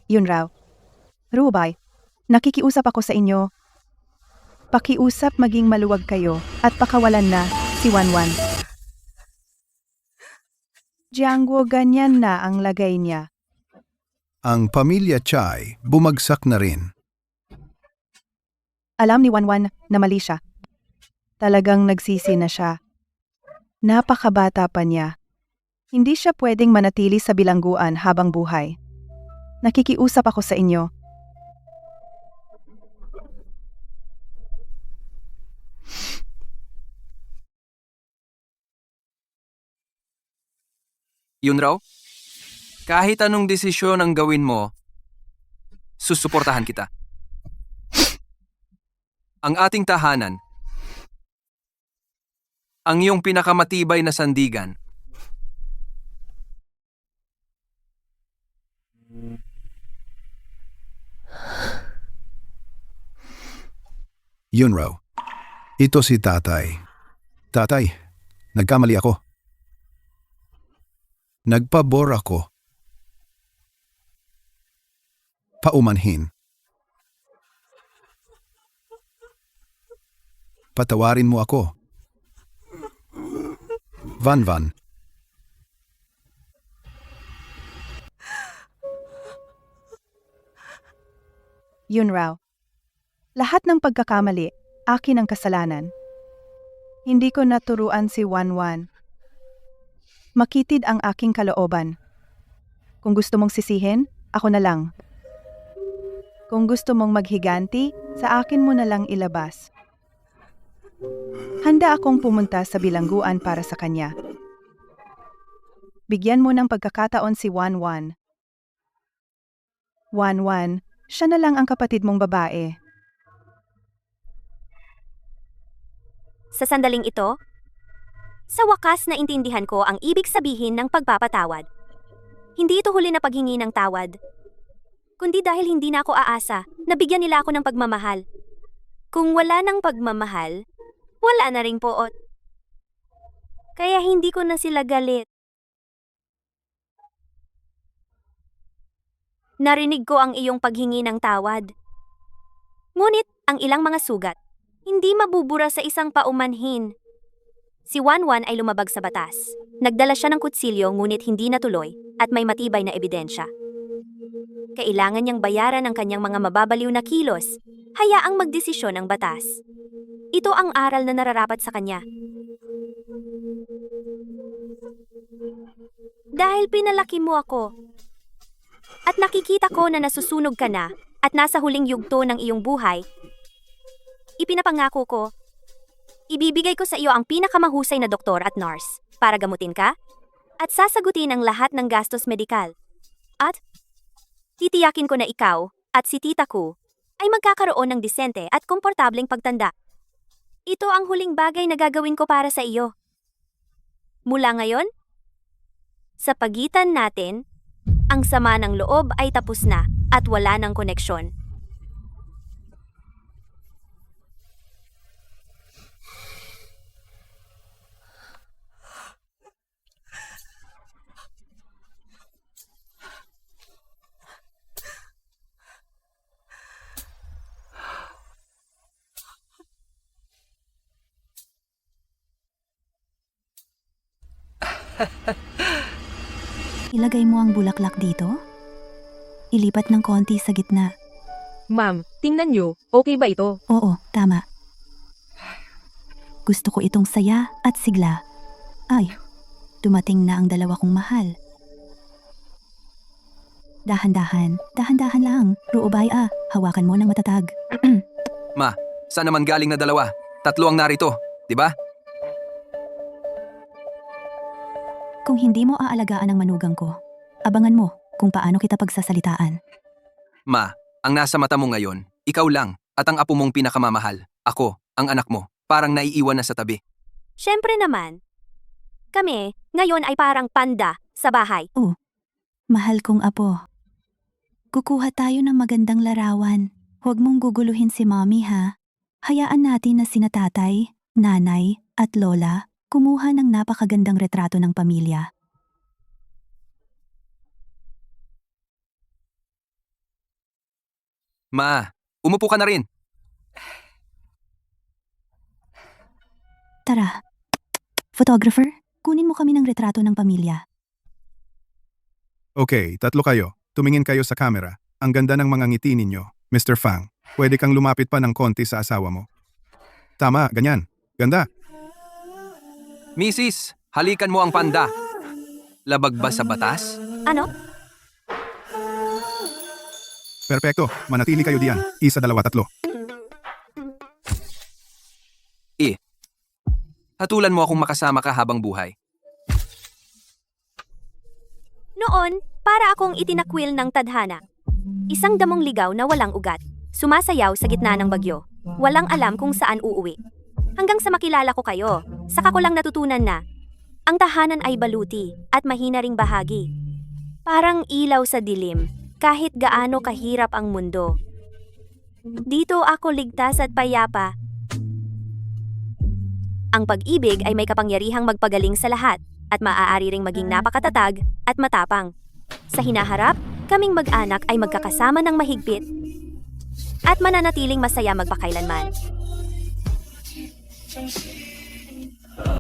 [SPEAKER 8] Yun raw. Rubay, nakikiusap ako sa inyo. Pakiusap maging maluwag kayo at pakawalan na si Wanwan. Jiangguo, ganyan na ang lagay niya.
[SPEAKER 6] Ang pamilya Chai bumagsak na rin.
[SPEAKER 8] Alam ni Wanwan na mali siya. Talagang nagsisi na siya. Napakabata pa niya. Hindi siya pwedeng manatili sa bilangguan habang buhay. Nakikiusap ako sa inyo.
[SPEAKER 1] Yun raw? Kahit anong desisyon ang gawin mo, susuportahan kita. Ang ating tahanan, ang iyong pinakamatibay na sandigan,
[SPEAKER 6] Yun raw. Ito si tatay. Tatay, nagkamali ako. Nagpabor ako. Paumanhin. Patawarin mo ako. Van.
[SPEAKER 8] Yun raw. Lahat ng pagkakamali, akin ang kasalanan. Hindi ko naturuan si Wanwan. Makitid ang aking kalooban. Kung gusto mong sisihin, ako na lang. Kung gusto mong maghiganti, sa akin mo na lang ilabas. Handa akong pumunta sa bilangguan para sa kanya. Bigyan mo ng pagkakataon si Wanwan. Wanwan, siya na lang ang kapatid mong babae.
[SPEAKER 2] Sa sandaling ito, sa wakas naintindihan ko ang ibig sabihin ng pagpapatawad. Hindi ito huli na paghingi ng tawad, kundi dahil hindi na ako aasa na bigyan nila ako ng pagmamahal. Kung wala ng pagmamahal, wala na ring poot. Kaya hindi ko na sila galit. Narinig ko ang iyong paghingi ng tawad. Ngunit ang ilang mga sugat, hindi mabubura sa isang paumanhin. Si Wanwan ay lumabag sa batas. Nagdala siya ng kutsilyo ngunit hindi natuloy at may matibay na ebidensya. Kailangan niyang bayaran ang kanyang mga mababaliw na kilos. Hayaang magdesisyon ang batas. Ito ang aral na nararapat sa kanya. Dahil pinalaki mo ako, at nakikita ko na nasusunog ka na at nasa huling yugto ng iyong buhay, ipinapangako ko, ibibigay ko sa iyo ang pinakamahusay na doktor at nurse para gamutin ka at sasagutin ang lahat ng gastos medikal. At titiyakin ko na ikaw at si tita ko ay magkakaroon ng disente at komportableng pagtanda. Ito ang huling bagay na gagawin ko para sa iyo. Mula ngayon, sa pagitan natin, ang sama ng loob ay tapos na at wala ng koneksyon.
[SPEAKER 4] Ilagay mo ang bulaklak dito. Ilipat ng konti sa gitna.
[SPEAKER 5] Ma'am, tingnan nyo, okay ba ito?
[SPEAKER 4] Oo, tama. Gusto ko itong saya at sigla. Ay, dumating na ang dalawa kong mahal. Dahan-dahan lang. Ruobay hawakan mo ng matatag.
[SPEAKER 1] Ma, saan naman galing na dalawa? 3 ang narito, di ba?
[SPEAKER 4] Kung hindi mo aalagaan ang manugang ko, abangan mo kung paano kita pagsasalitaan.
[SPEAKER 1] Ma, ang nasa mata mo ngayon, ikaw lang at ang apo mong pinakamamahal. Ako, ang anak mo, parang naiiwan na sa tabi.
[SPEAKER 2] Siyempre naman, kami ngayon ay parang panda sa bahay.
[SPEAKER 4] Mahal kong apo. Kukuha tayo ng magandang larawan. Huwag mong guguluhin si mommy ha. Hayaan natin na sina tatay, nanay, at lola kumuha ng napakagandang retrato ng pamilya.
[SPEAKER 1] Ma, umupo ka na rin.
[SPEAKER 4] Tara. Photographer, kunin mo kami ng retrato ng pamilya.
[SPEAKER 6] Okay, 3 kayo. tumingin kayo sa camera. Ang ganda ng mga ngiti ninyo. Mr. Fang, pwede kang lumapit pa ng konti sa asawa mo. Tama, ganyan. Ganda.
[SPEAKER 1] Mrs., halikan mo ang panda. Labag ba sa batas?
[SPEAKER 2] Ano?
[SPEAKER 6] Perpekto, manatili kayo diyan. 1, 2, 3.
[SPEAKER 1] Hatulan mo akong makasama ka habang buhay.
[SPEAKER 2] Noon, para akong itinakwil ng tadhana. Isang damong ligaw na walang ugat. Sumasayaw sa gitna ng bagyo. Walang alam kung saan uuwi. Hanggang sa makilala ko kayo, saka ko lang natutunan na ang tahanan ay baluti at mahina ring bahagi. Parang ilaw sa dilim, kahit gaano kahirap ang mundo. Dito ako ligtas at payapa. Ang pag-ibig ay may kapangyarihang magpagaling sa lahat at maaari ring maging napakatatag at matapang. Sa hinaharap, kaming mag-anak ay magkakasama ng mahigpit at mananatiling masaya magpakailanman.